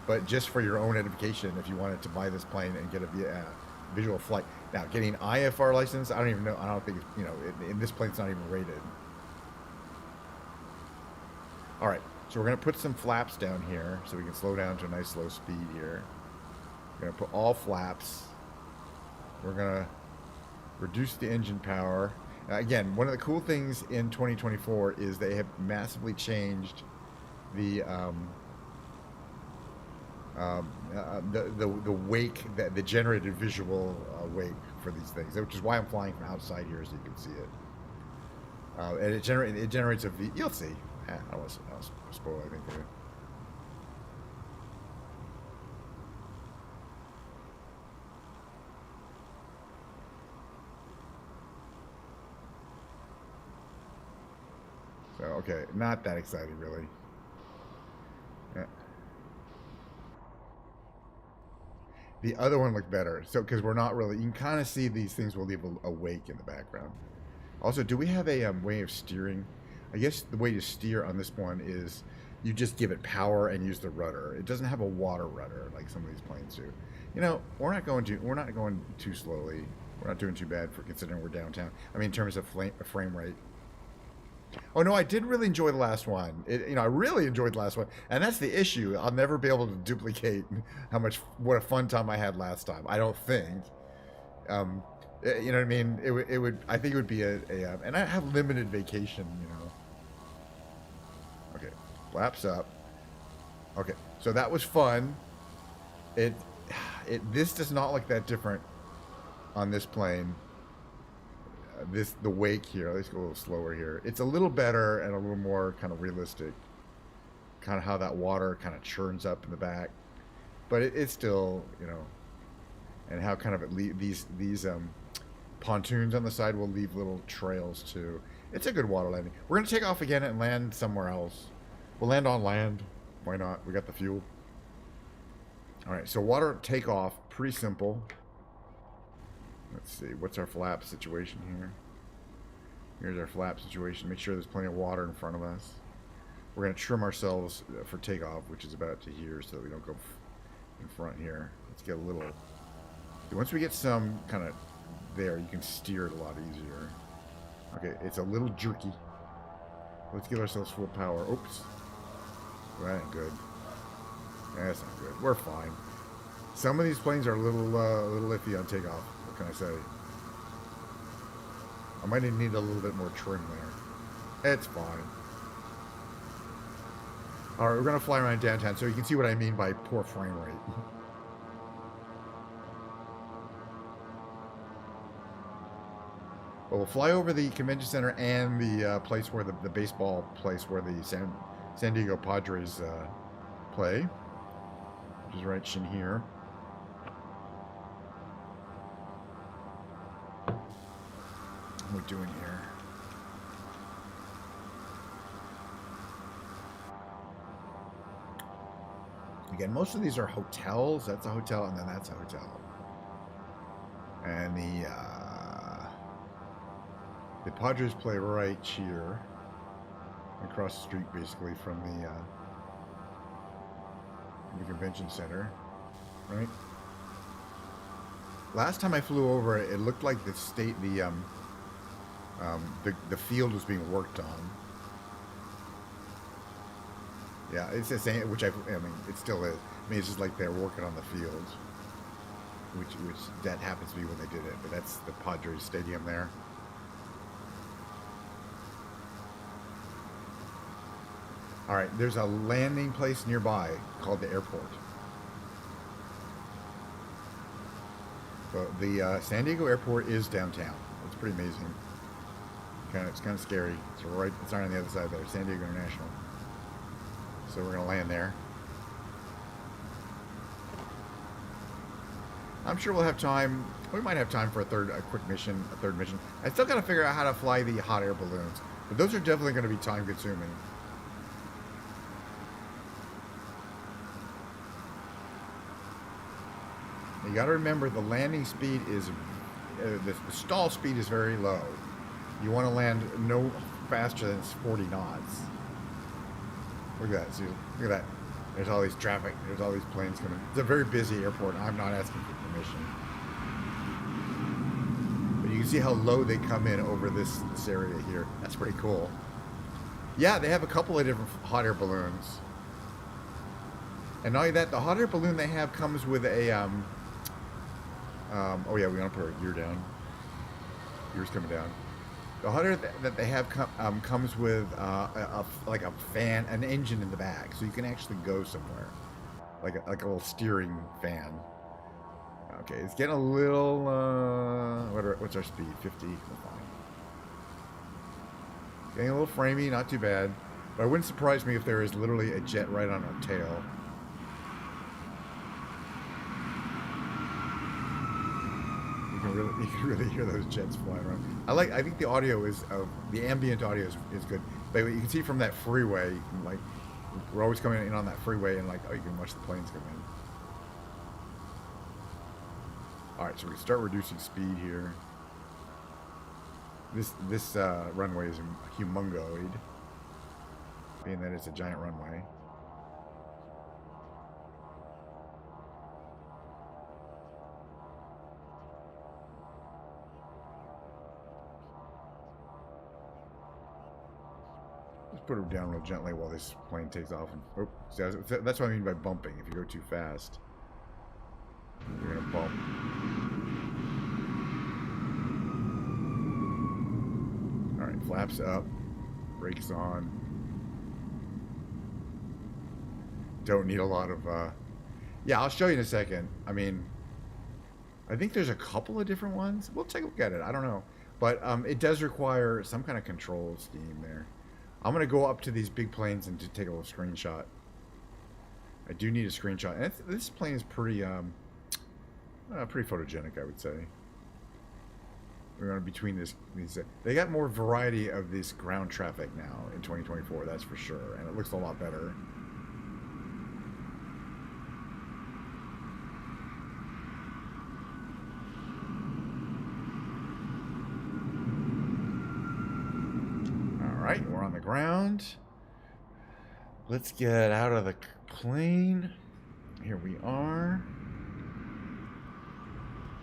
But just for your own edification, if you wanted to buy this plane and get a visual flight. Now, getting IFR license, I don't even know. I don't think, in this plane, it's not even rated. All right, so we're going to put some flaps down here so we can slow down to a nice slow speed here. We're going to put all flaps. We're going to reduce the engine power. Again, one of the cool things in 2024 is they have massively changed the wake, the generated visual wake for these things, which is why I'm flying from outside here, so you can see it. And it generates a you'll see. I don't want to spoil anything for you. So, okay, not that exciting, really. Yeah. The other one looked better, so because we're not really, you can kind of see these things will leave a wake in the background. Also, do we have a way of steering? I guess the way to steer on this one is you just give it power and use the rudder. It doesn't have a water rudder like some of these planes do. We're not going too slowly. We're not doing too bad for considering we're downtown. I mean, in terms of frame rate. Oh no, I did really enjoy the last one. I really enjoyed the last one, and that's the issue. I'll never be able to duplicate what a fun time I had last time. I don't think. You know what I mean? It would. I think it would be and I have limited vacation. Okay, flaps up. Okay, so that was fun. This does not look that different on this plane. The wake here, let's go a little slower here. It's a little better and a little more kind of realistic. Kind of how that water kind of churns up in the back. but it's still, you know, and how kind of these pontoons on the side will leave little trails too. It's a good water landing. We're gonna take off again and land somewhere else. We'll land on land. Why not? We got the fuel. All right, so water takeoff, pretty simple. Let's see, what's our flap situation here? Here's our flap situation. Make sure there's plenty of water in front of us. We're gonna trim ourselves for takeoff, which is about to here, so we don't go in front here. Let's get a little. Once we get some kind of there, you can steer it a lot easier. Okay, it's a little jerky. Let's give ourselves full power. Oops. That ain't good. That's not good. We're fine. Some of these planes are a little iffy on takeoff. What can I say? I might need a little bit more trim there. It's fine. All right, we're gonna fly around downtown, so you can see what I mean by poor frame rate. But we'll fly over the convention center and the place where the baseball place where the San Diego Padres play, which is right in here. What are we doing here? Again, most of these are hotels. That's a hotel, and then that's a hotel. And the Padres play right here, across the street, basically from the convention center, right? Last time I flew over, it looked like the field was being worked on. Yeah, it's the same, which I mean, it still is. I mean, it's just like they're working on the field, which that happens to be when they did it. But that's the Padres Stadium there. All right, there's a landing place nearby called the airport. So the San Diego airport is downtown. It's pretty amazing. It's kind of scary. It's right on the other side there, San Diego International. So we're gonna land there. I'm sure we'll have time. We might have time for a third mission. I still gotta figure out how to fly the hot air balloons, but those are definitely going to be time consuming. You got to remember the landing speed is, the stall speed is very low. You want to land no faster than 40 knots. Look at that, see, look at that. There's all these traffic, there's all these planes coming. It's a very busy airport. I'm not asking for permission. But you can see how low they come in over this area here. That's pretty cool. Yeah, they have a couple of different hot air balloons. And not only that, the hot air balloon they have comes with a, oh yeah, we want to put our gear down. Gear's coming down. The hot air that they have comes with like a fan, an engine in the back, so you can actually go somewhere, like a little steering fan. Okay, it's getting a little. What's our speed? 50. We're fine. Getting a little framey, not too bad. But it wouldn't surprise me if there is literally a jet right on our tail. You can really hear those jets flying around. I think the audio is the ambient audio is good. But you can see from that freeway, like we're always coming in on that freeway, and like, oh, you can watch the planes come in. All right, so we start reducing speed here. This runway is humongoid, being that it's a giant runway. Just put it down real gently while this plane takes off. And, oh, see, that's what I mean by bumping. If you go too fast, you're gonna bump. All right, flaps up, brakes on. Don't need a lot of. Yeah, I'll show you in a second. I mean, I think there's a couple of different ones. We'll take a look at it. I don't know, but it does require some kind of control scheme there. I'm going to go up to these big planes and take a little screenshot. I do need a screenshot. And this plane is pretty pretty photogenic, I would say. We're going between these. They got more variety of this ground traffic now in 2024. That's for sure, and it looks a lot better. All right, we're on the ground. Let's get out of the plane. Here we are.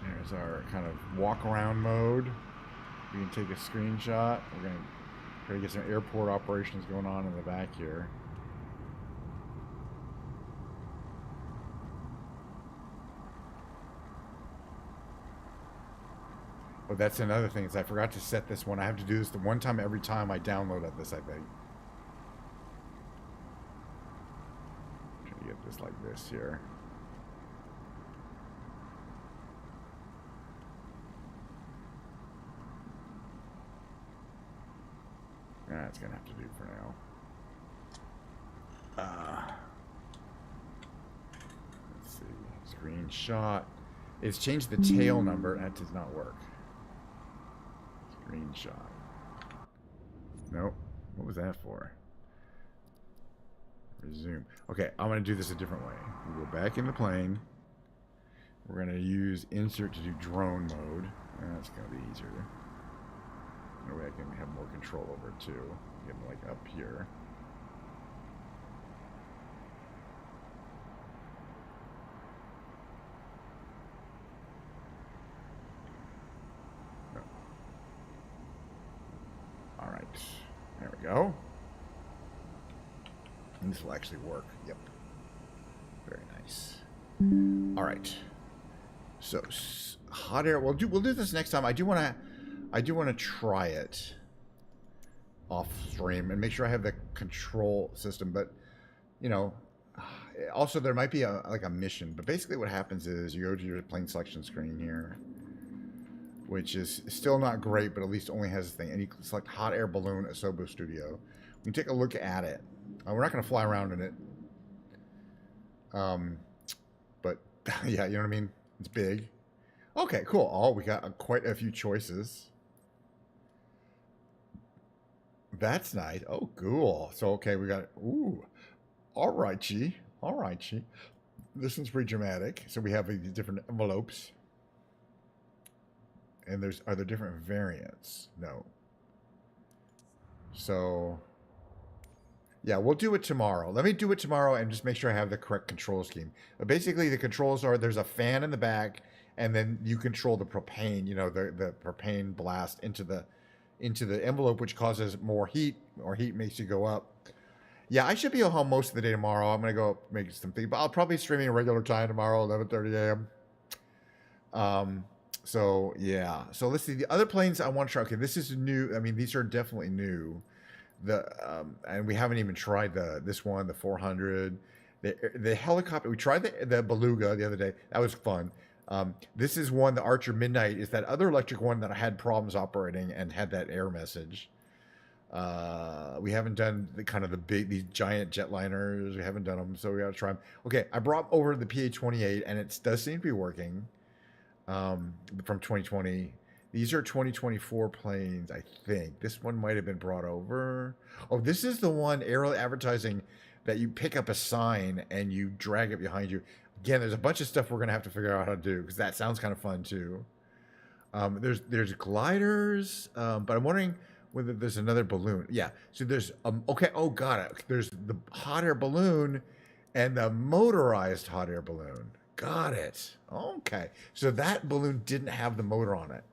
There's our kind of walk around mode. We can take a screenshot. We're going to try to get some airport operations going on in the back here. Oh, that's another thing is I forgot to set this one. I have to do this the one time every time I download this, I think. Try to get this like this here. That's gonna have to do for now. Let's see. Screenshot. It's changed the tail number. That does not work. Screenshot. Nope. What was that for? Resume. Okay, I'm gonna do this a different way. We'll go back in the plane. We're gonna use insert to do drone mode. That's gonna be easier. That way I can have more control over it too. Get them like up here. No. All right, there we go. And this will actually work. Yep. Very nice. All right. So hot air. We'll do this next time. I do want to try it off stream and make sure I have the control system. But you know, also there might be like a mission. But basically, what happens is you go to your plane selection screen here, which is still not great, but at least only has this thing. And you can select hot air balloon Asobo Studio. We can take a look at it. We're not going to fly around in it. But yeah, you know what I mean? It's big. Okay, cool. Oh, we got quite a few choices. That's nice. Oh, cool. So, okay, we got, ooh. All right, Chi. All right, Chi. This one's pretty dramatic. So we have these different envelopes. And are there different variants? No. So, yeah, we'll do it tomorrow. Let me do it tomorrow and just make sure I have the correct control scheme. But basically, the controls are there's a fan in the back, and then you control the propane, you know, the propane blast into the envelope, which causes more heat, or heat makes you go up. Yeah, I should be at home most of the day tomorrow. I'm going to go make something, but I'll probably be streaming a regular time tomorrow, 11:30 a.m. So, yeah. So, let's see. The other planes I want to try. Okay, this is new. I mean, these are definitely new. And we haven't even tried this one, the 400. The helicopter, we tried the Beluga the other day. That was fun. This is one, the Archer Midnight, is that other electric one that I had problems operating and had that error message. We haven't done these giant jetliners. We haven't done them, so we got to try them. Okay, I brought over the PA-28, and it does seem to be working from 2020. These are 2024 planes, I think. This one might have been brought over. Oh, this is the one, aerial advertising, that you pick up a sign and you drag it behind you. Again, there's a bunch of stuff we're going to have to figure out how to do, because that sounds kind of fun, too. There's gliders, but I'm wondering whether there's another balloon. Yeah, so there's, okay, oh, got it. There's the hot air balloon and the motorized hot air balloon. Got it. Okay, so that balloon didn't have the motor on it.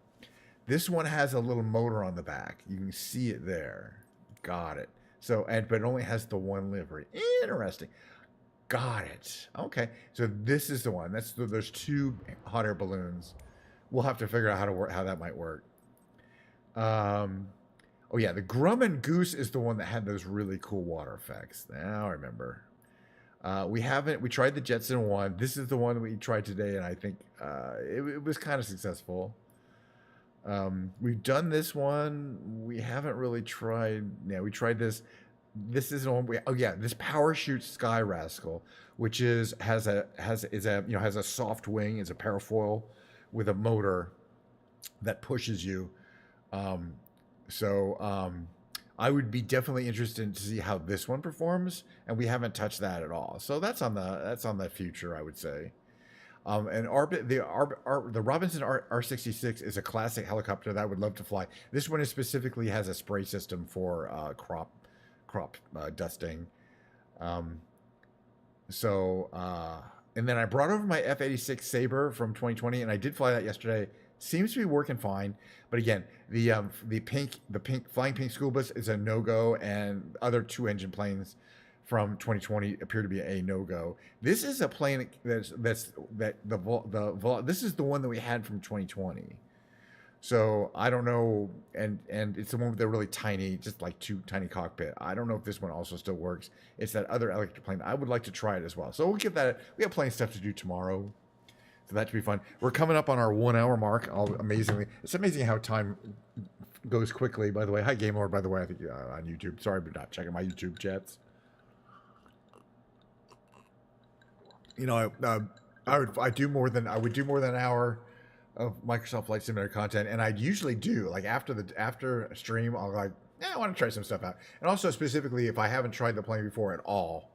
This one has a little motor on the back. You can see it there. Got it. So, but it only has the one livery. Interesting. Got it. Okay. So this is the one. There's two hot air balloons. We'll have to figure out how that might work. Oh yeah, the Grumman Goose is the one that had those really cool water effects. Now I remember. We tried the Jetson one. This is the one we tried today, and I think it was kind of successful. We've done this one. We haven't really tried. Yeah, we tried this this is one we, oh yeah, this Parachute Sky Rascal, which has a soft wing, is a parafoil with a motor that pushes you. Um, so I would be definitely interested to see how this one performs, and we haven't touched that at all. So that's on the future, I would say. And the Robinson R66 is a classic helicopter that I would love to fly. This one specifically has a spray system for crop dusting. Um, and then I brought over my F-86 Sabre from 2020, and I did fly that yesterday. Seems to be working fine, but again, the flying pink school bus is a no-go, and other two-engine planes from 2020 appear to be a no-go. This is a plane this is the one that we had from 2020. So I don't know, and it's the one with the really tiny, just like two tiny cockpit. I don't know if this one also still works. It's that other electric plane. I would like to try it as well. So we'll get that. We have plenty of stuff to do tomorrow, so that should be fun. We're coming up on our 1 hour mark. Amazingly, it's amazing how time goes quickly. By the way, hi Game Lord. By the way, I think on YouTube. Sorry, but not checking my YouTube chats. You know, I would do more than an hour of Microsoft Flight Simulator content, and I'd usually do like after a stream, I'll like, I want to try some stuff out, and also specifically if I haven't tried the plane before at all,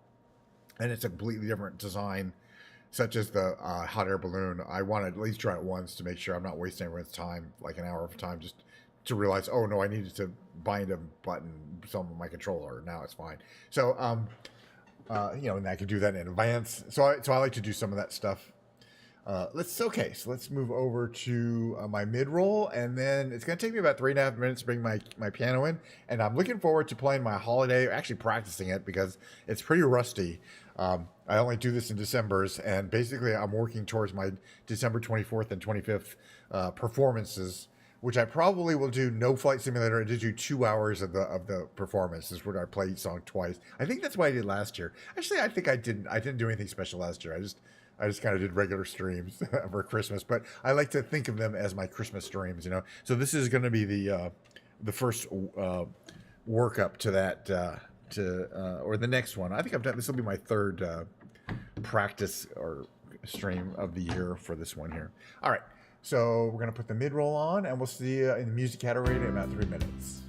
and it's a completely different design, such as the hot air balloon, I want to at least try it once to make sure I'm not wasting everyone's time, like an hour of time, just to realize, oh no, I needed to bind a button some of my controller. Now it's fine. So and I can do that in advance. So I like to do some of that stuff. So let's move over to my mid-roll, and then it's going to take me about 3.5 minutes to bring my piano in, and I'm looking forward to playing my holiday, actually practicing it because it's pretty rusty. I only do this in December's, and basically I'm working towards my December 24th and 25th performances, which I probably will do no flight simulator. I did do 2 hours of the performance. This is where I play each song twice. I think that's what I did last year. Actually, I think I didn't do anything special last year. I just kind of did regular streams for Christmas, but I like to think of them as my Christmas streams, you know. So this is going to be the first workup to that or the next one. I think I've done this will be my third practice or stream of the year for this one here. All right. So we're going to put the mid-roll on, and we'll see you in the music category in about 3 minutes.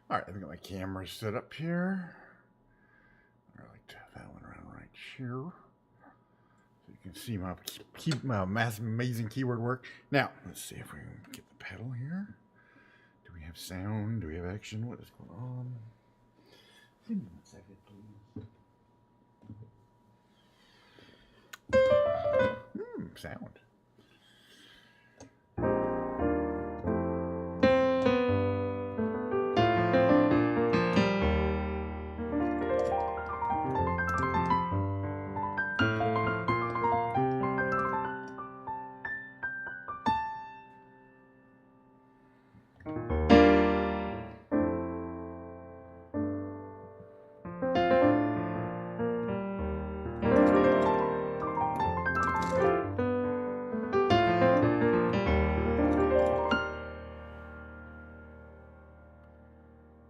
All right, I think my camera's set up here. I like to have that one around right here. So you can see my massive, amazing keyword work. Now, let's see if we can get the pedal here. Do we have sound? Do we have action? What is going on? Give me 1 second, please. Sound.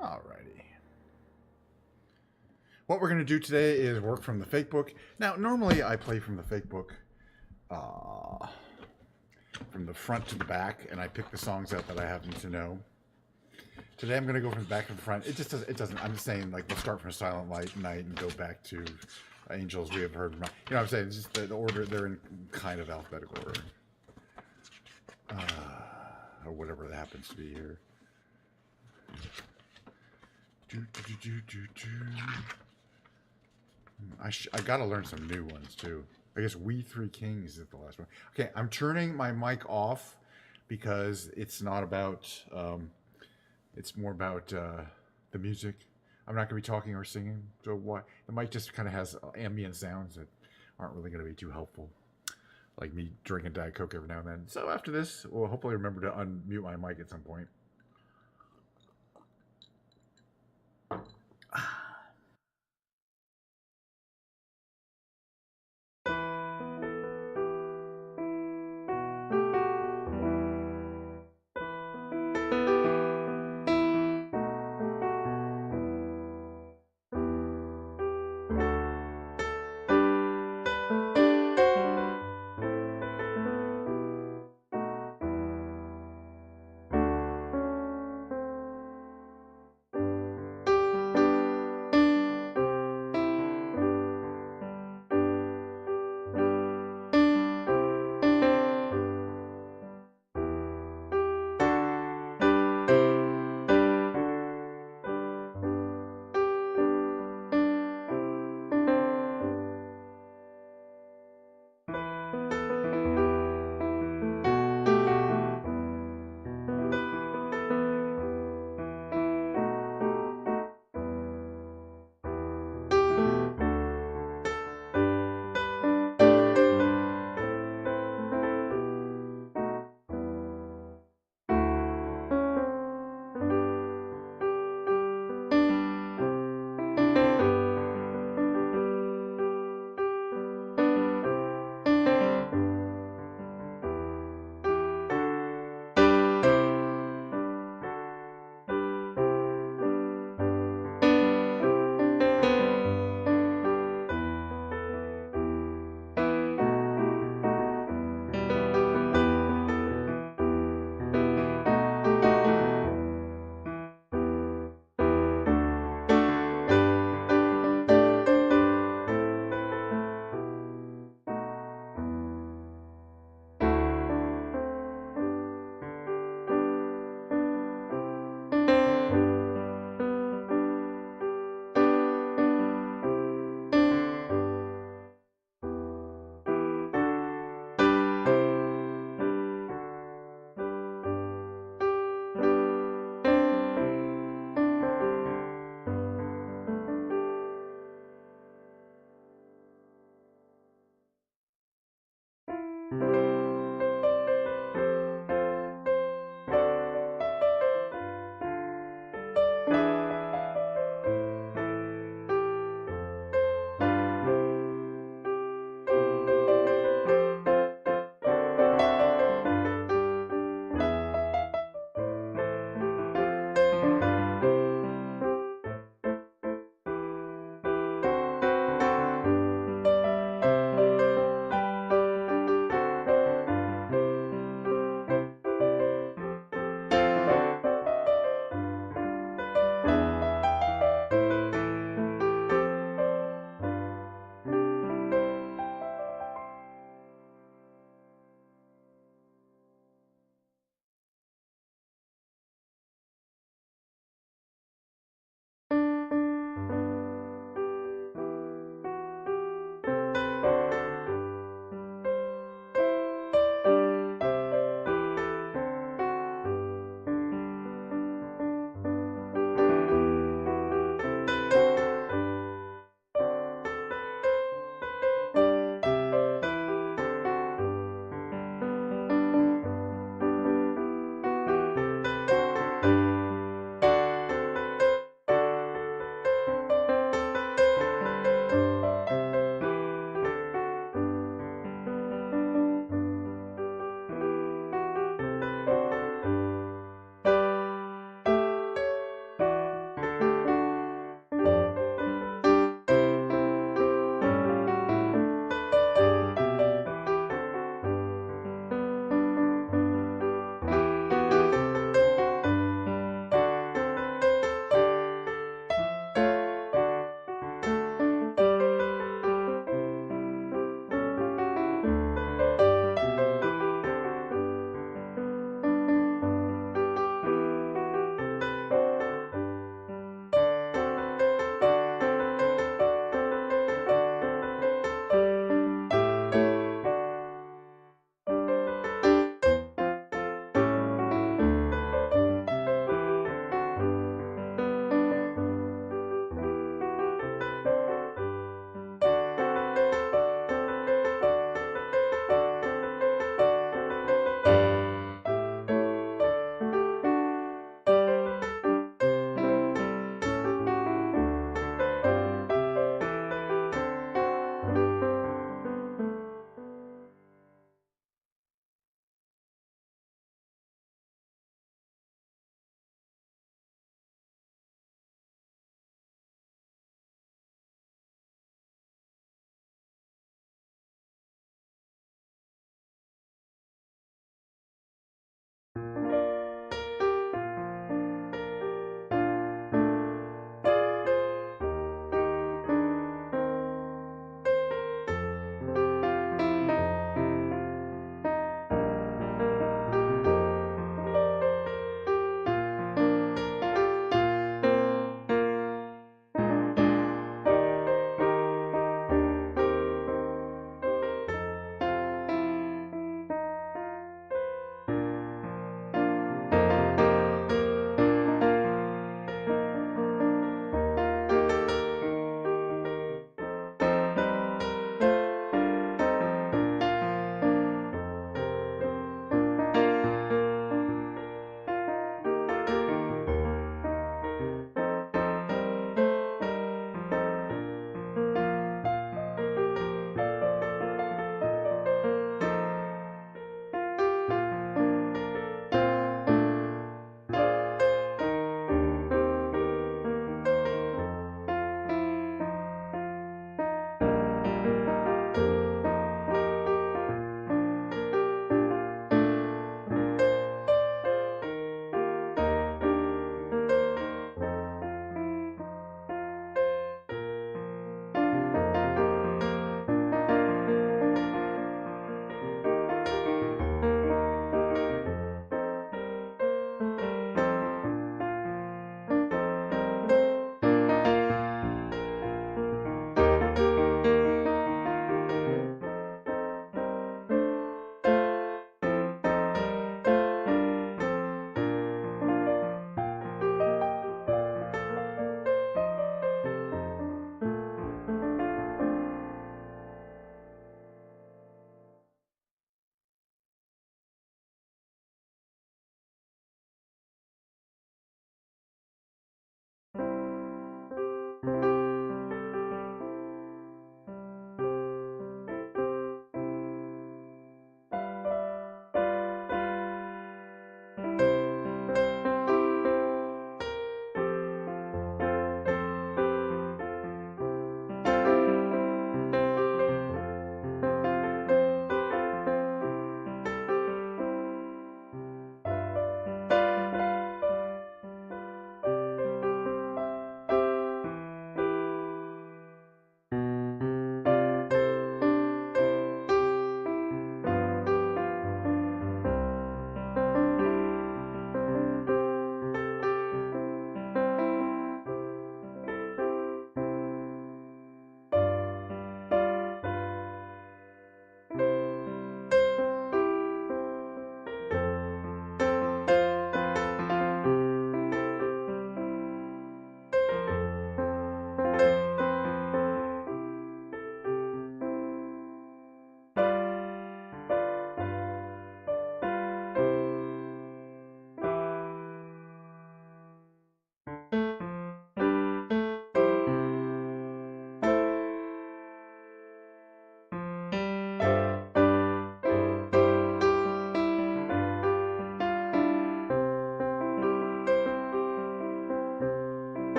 Alrighty. What we're going to do today is work from the fake book. Now, normally I play from the fake book from the front to the back, and I pick the songs out that I happen to know. Today I'm going to go from the back to the front. It doesn't, I'm just saying, like, we'll start from Silent Night and go back to Angels We Have Heard From. You know what I'm saying? It's just the order, they're in kind of alphabetical order. Or whatever it happens to be here. I gotta learn some new ones too. I guess We Three Kings is the last one. Okay, I'm turning my mic off because it's not about. It's more about the music. I'm not gonna be talking or singing, so what? The mic just kind of has ambient sounds that aren't really gonna be too helpful, like me drinking Diet Coke every now and then. So after this, we'll hopefully remember to unmute my mic at some point.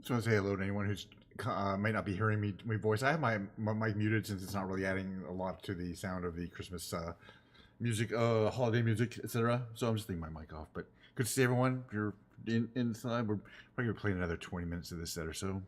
Just want to say hello to anyone who's might not be hearing my voice. I have my mic muted since it's not really adding a lot to the sound of the Christmas music, holiday music, etc. So I'm just leaving my mic off. But good to see everyone. If you're inside, we're probably gonna play another 20 minutes of this set or so.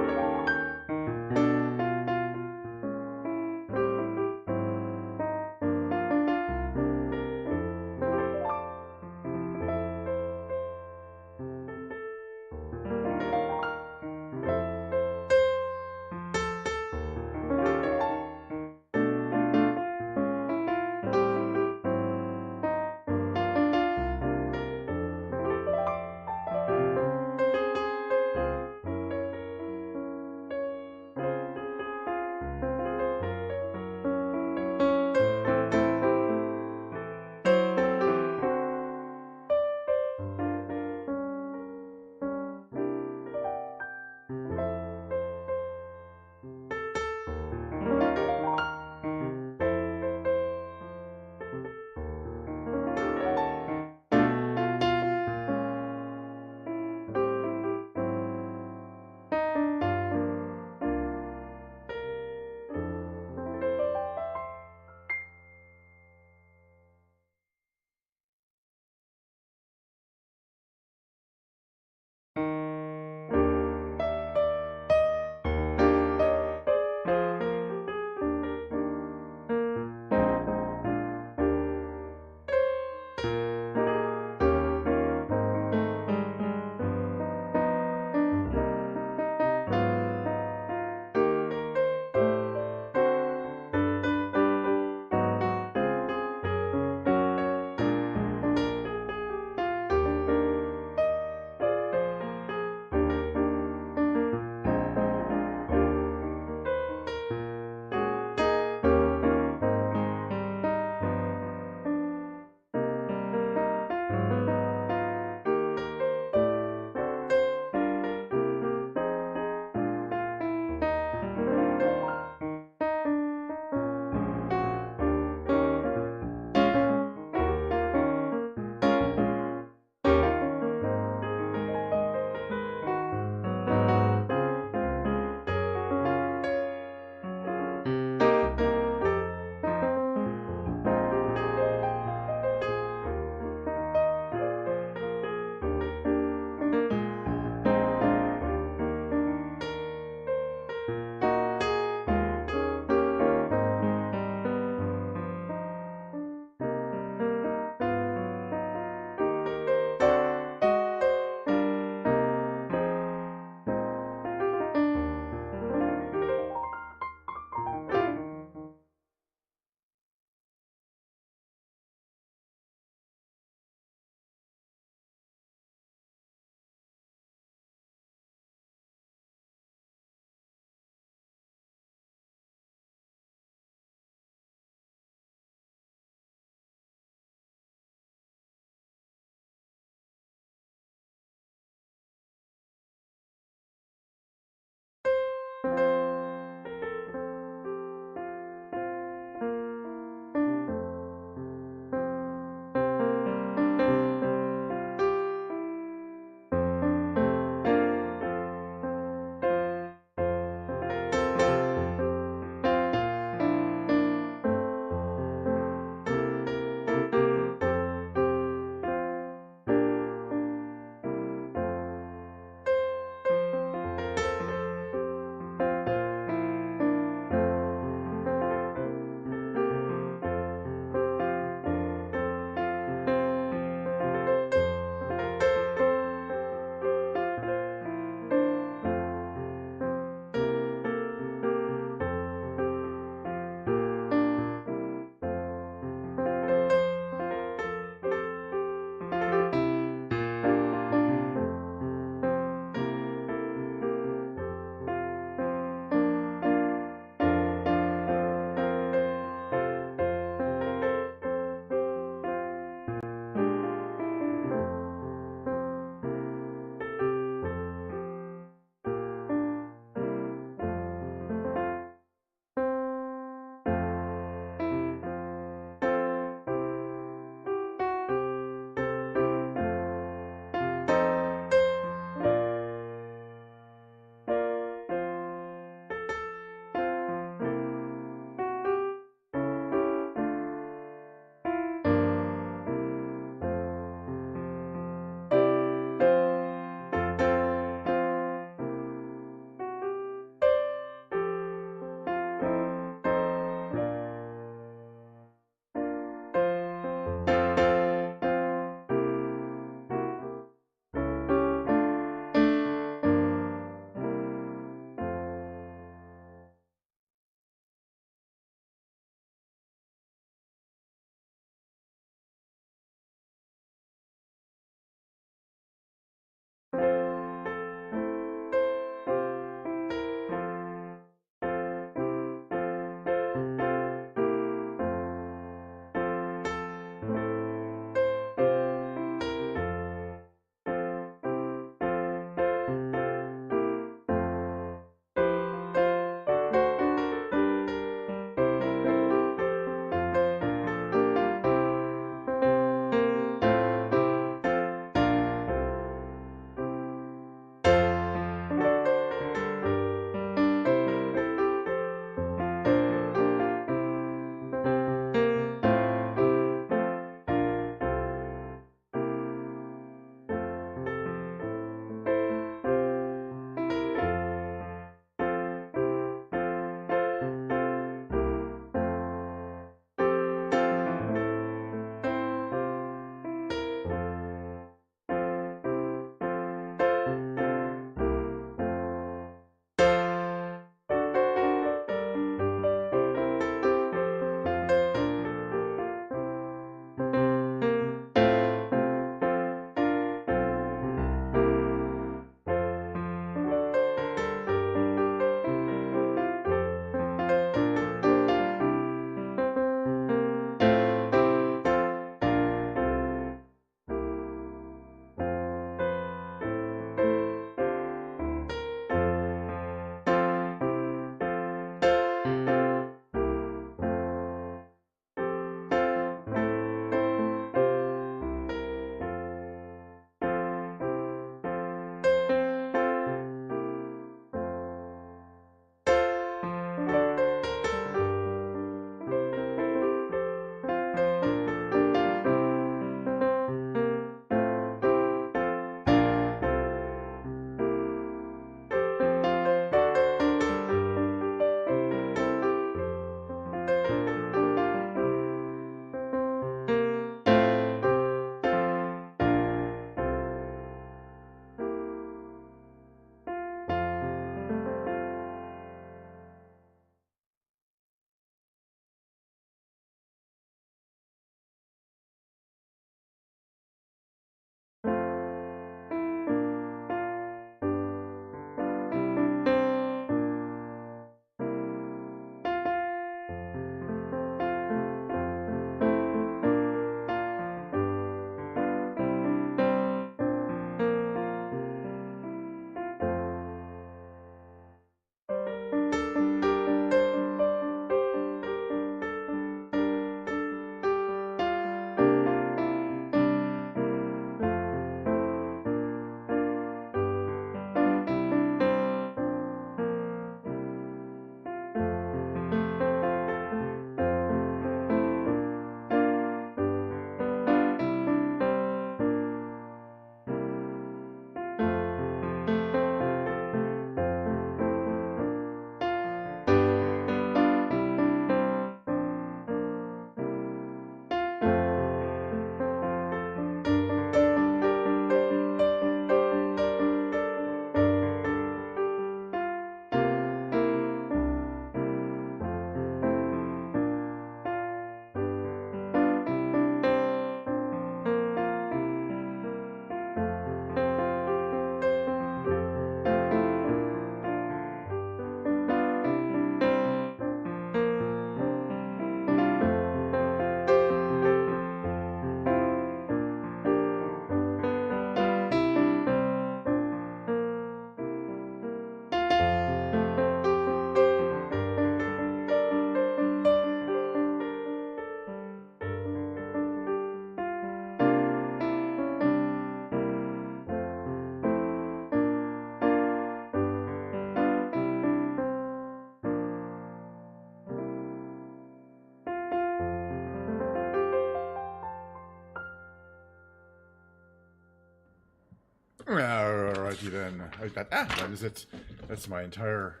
Alrighty then. That is it. That's my entire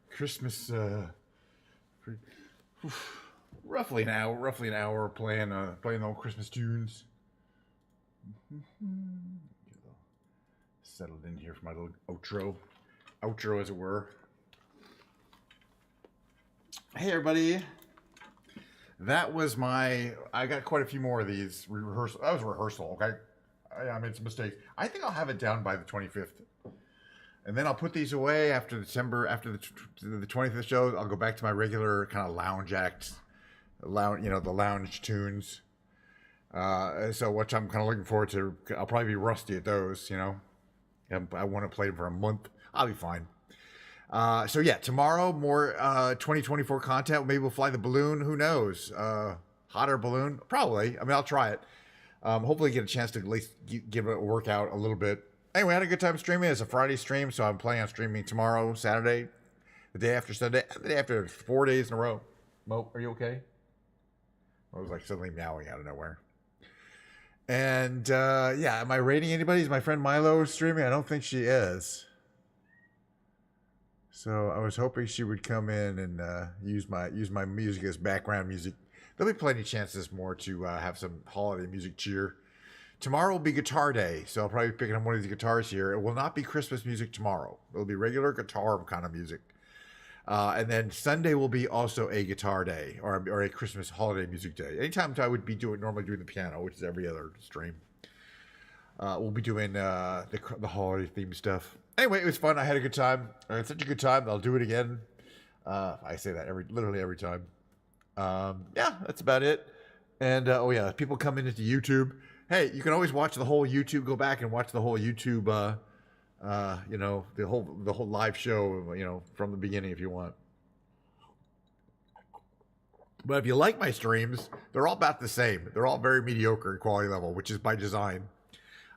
Christmas. Roughly an hour playing the old Christmas tunes. Settled in here for my little outro as it were. Hey everybody. That was I got quite a few more of these rehearsal. That was rehearsal, okay? I made some mistakes. I think I'll have it down by the 25th. And then I'll put these away after December, after the 25th show. I'll go back to my regular kind of lounge act, the lounge tunes. So which I'm kind of looking forward to. I'll probably be rusty at those, I want to play them for a month. I'll be fine. So yeah, tomorrow more 2024 content. Maybe we'll fly the balloon. Who knows? Hot air balloon? Probably. I mean, I'll try it. Hopefully get a chance to at least give it a workout a little bit. Anyway, I had a good time streaming. It's a Friday stream, so I'm planning on streaming tomorrow, Saturday, the day after Sunday, the day after 4 days in a row. Mo, are you okay? I was like suddenly meowing out of nowhere. And yeah, am I rating anybody? Is my friend Milo streaming? I don't think she is. So I was hoping she would come in and use my music as background music. There'll be plenty of chances more to have some holiday music cheer. Tomorrow will be guitar day, so I'll probably be picking up one of these guitars here. It will not be Christmas music tomorrow. It'll be regular guitar kind of music. And then Sunday will be also a guitar day or a Christmas holiday music day. Anytime I would be normally doing the piano, which is every other stream. We'll be doing the holiday theme stuff. Anyway, it was fun. I had a good time. I had such a good time. I'll do it again. I say that literally every time. Yeah, that's about it. And oh yeah, people come into YouTube. Hey, you can always watch the whole YouTube. Go back and watch the whole YouTube. The whole live show. From the beginning if you want. But if you like my streams, they're all about the same. They're all very mediocre in quality level, which is by design.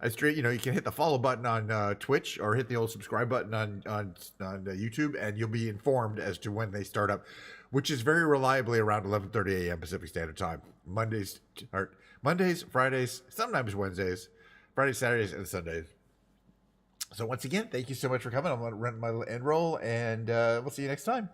You can hit the follow button on Twitch or hit the old subscribe button on YouTube, and you'll be informed as to when they start up, which is very reliably around 11:30 a.m. Pacific Standard Time. Mondays, Fridays, sometimes Wednesdays, Fridays, Saturdays, and Sundays. So once again, thank you so much for coming. I'm going to run my little end roll, and we'll see you next time.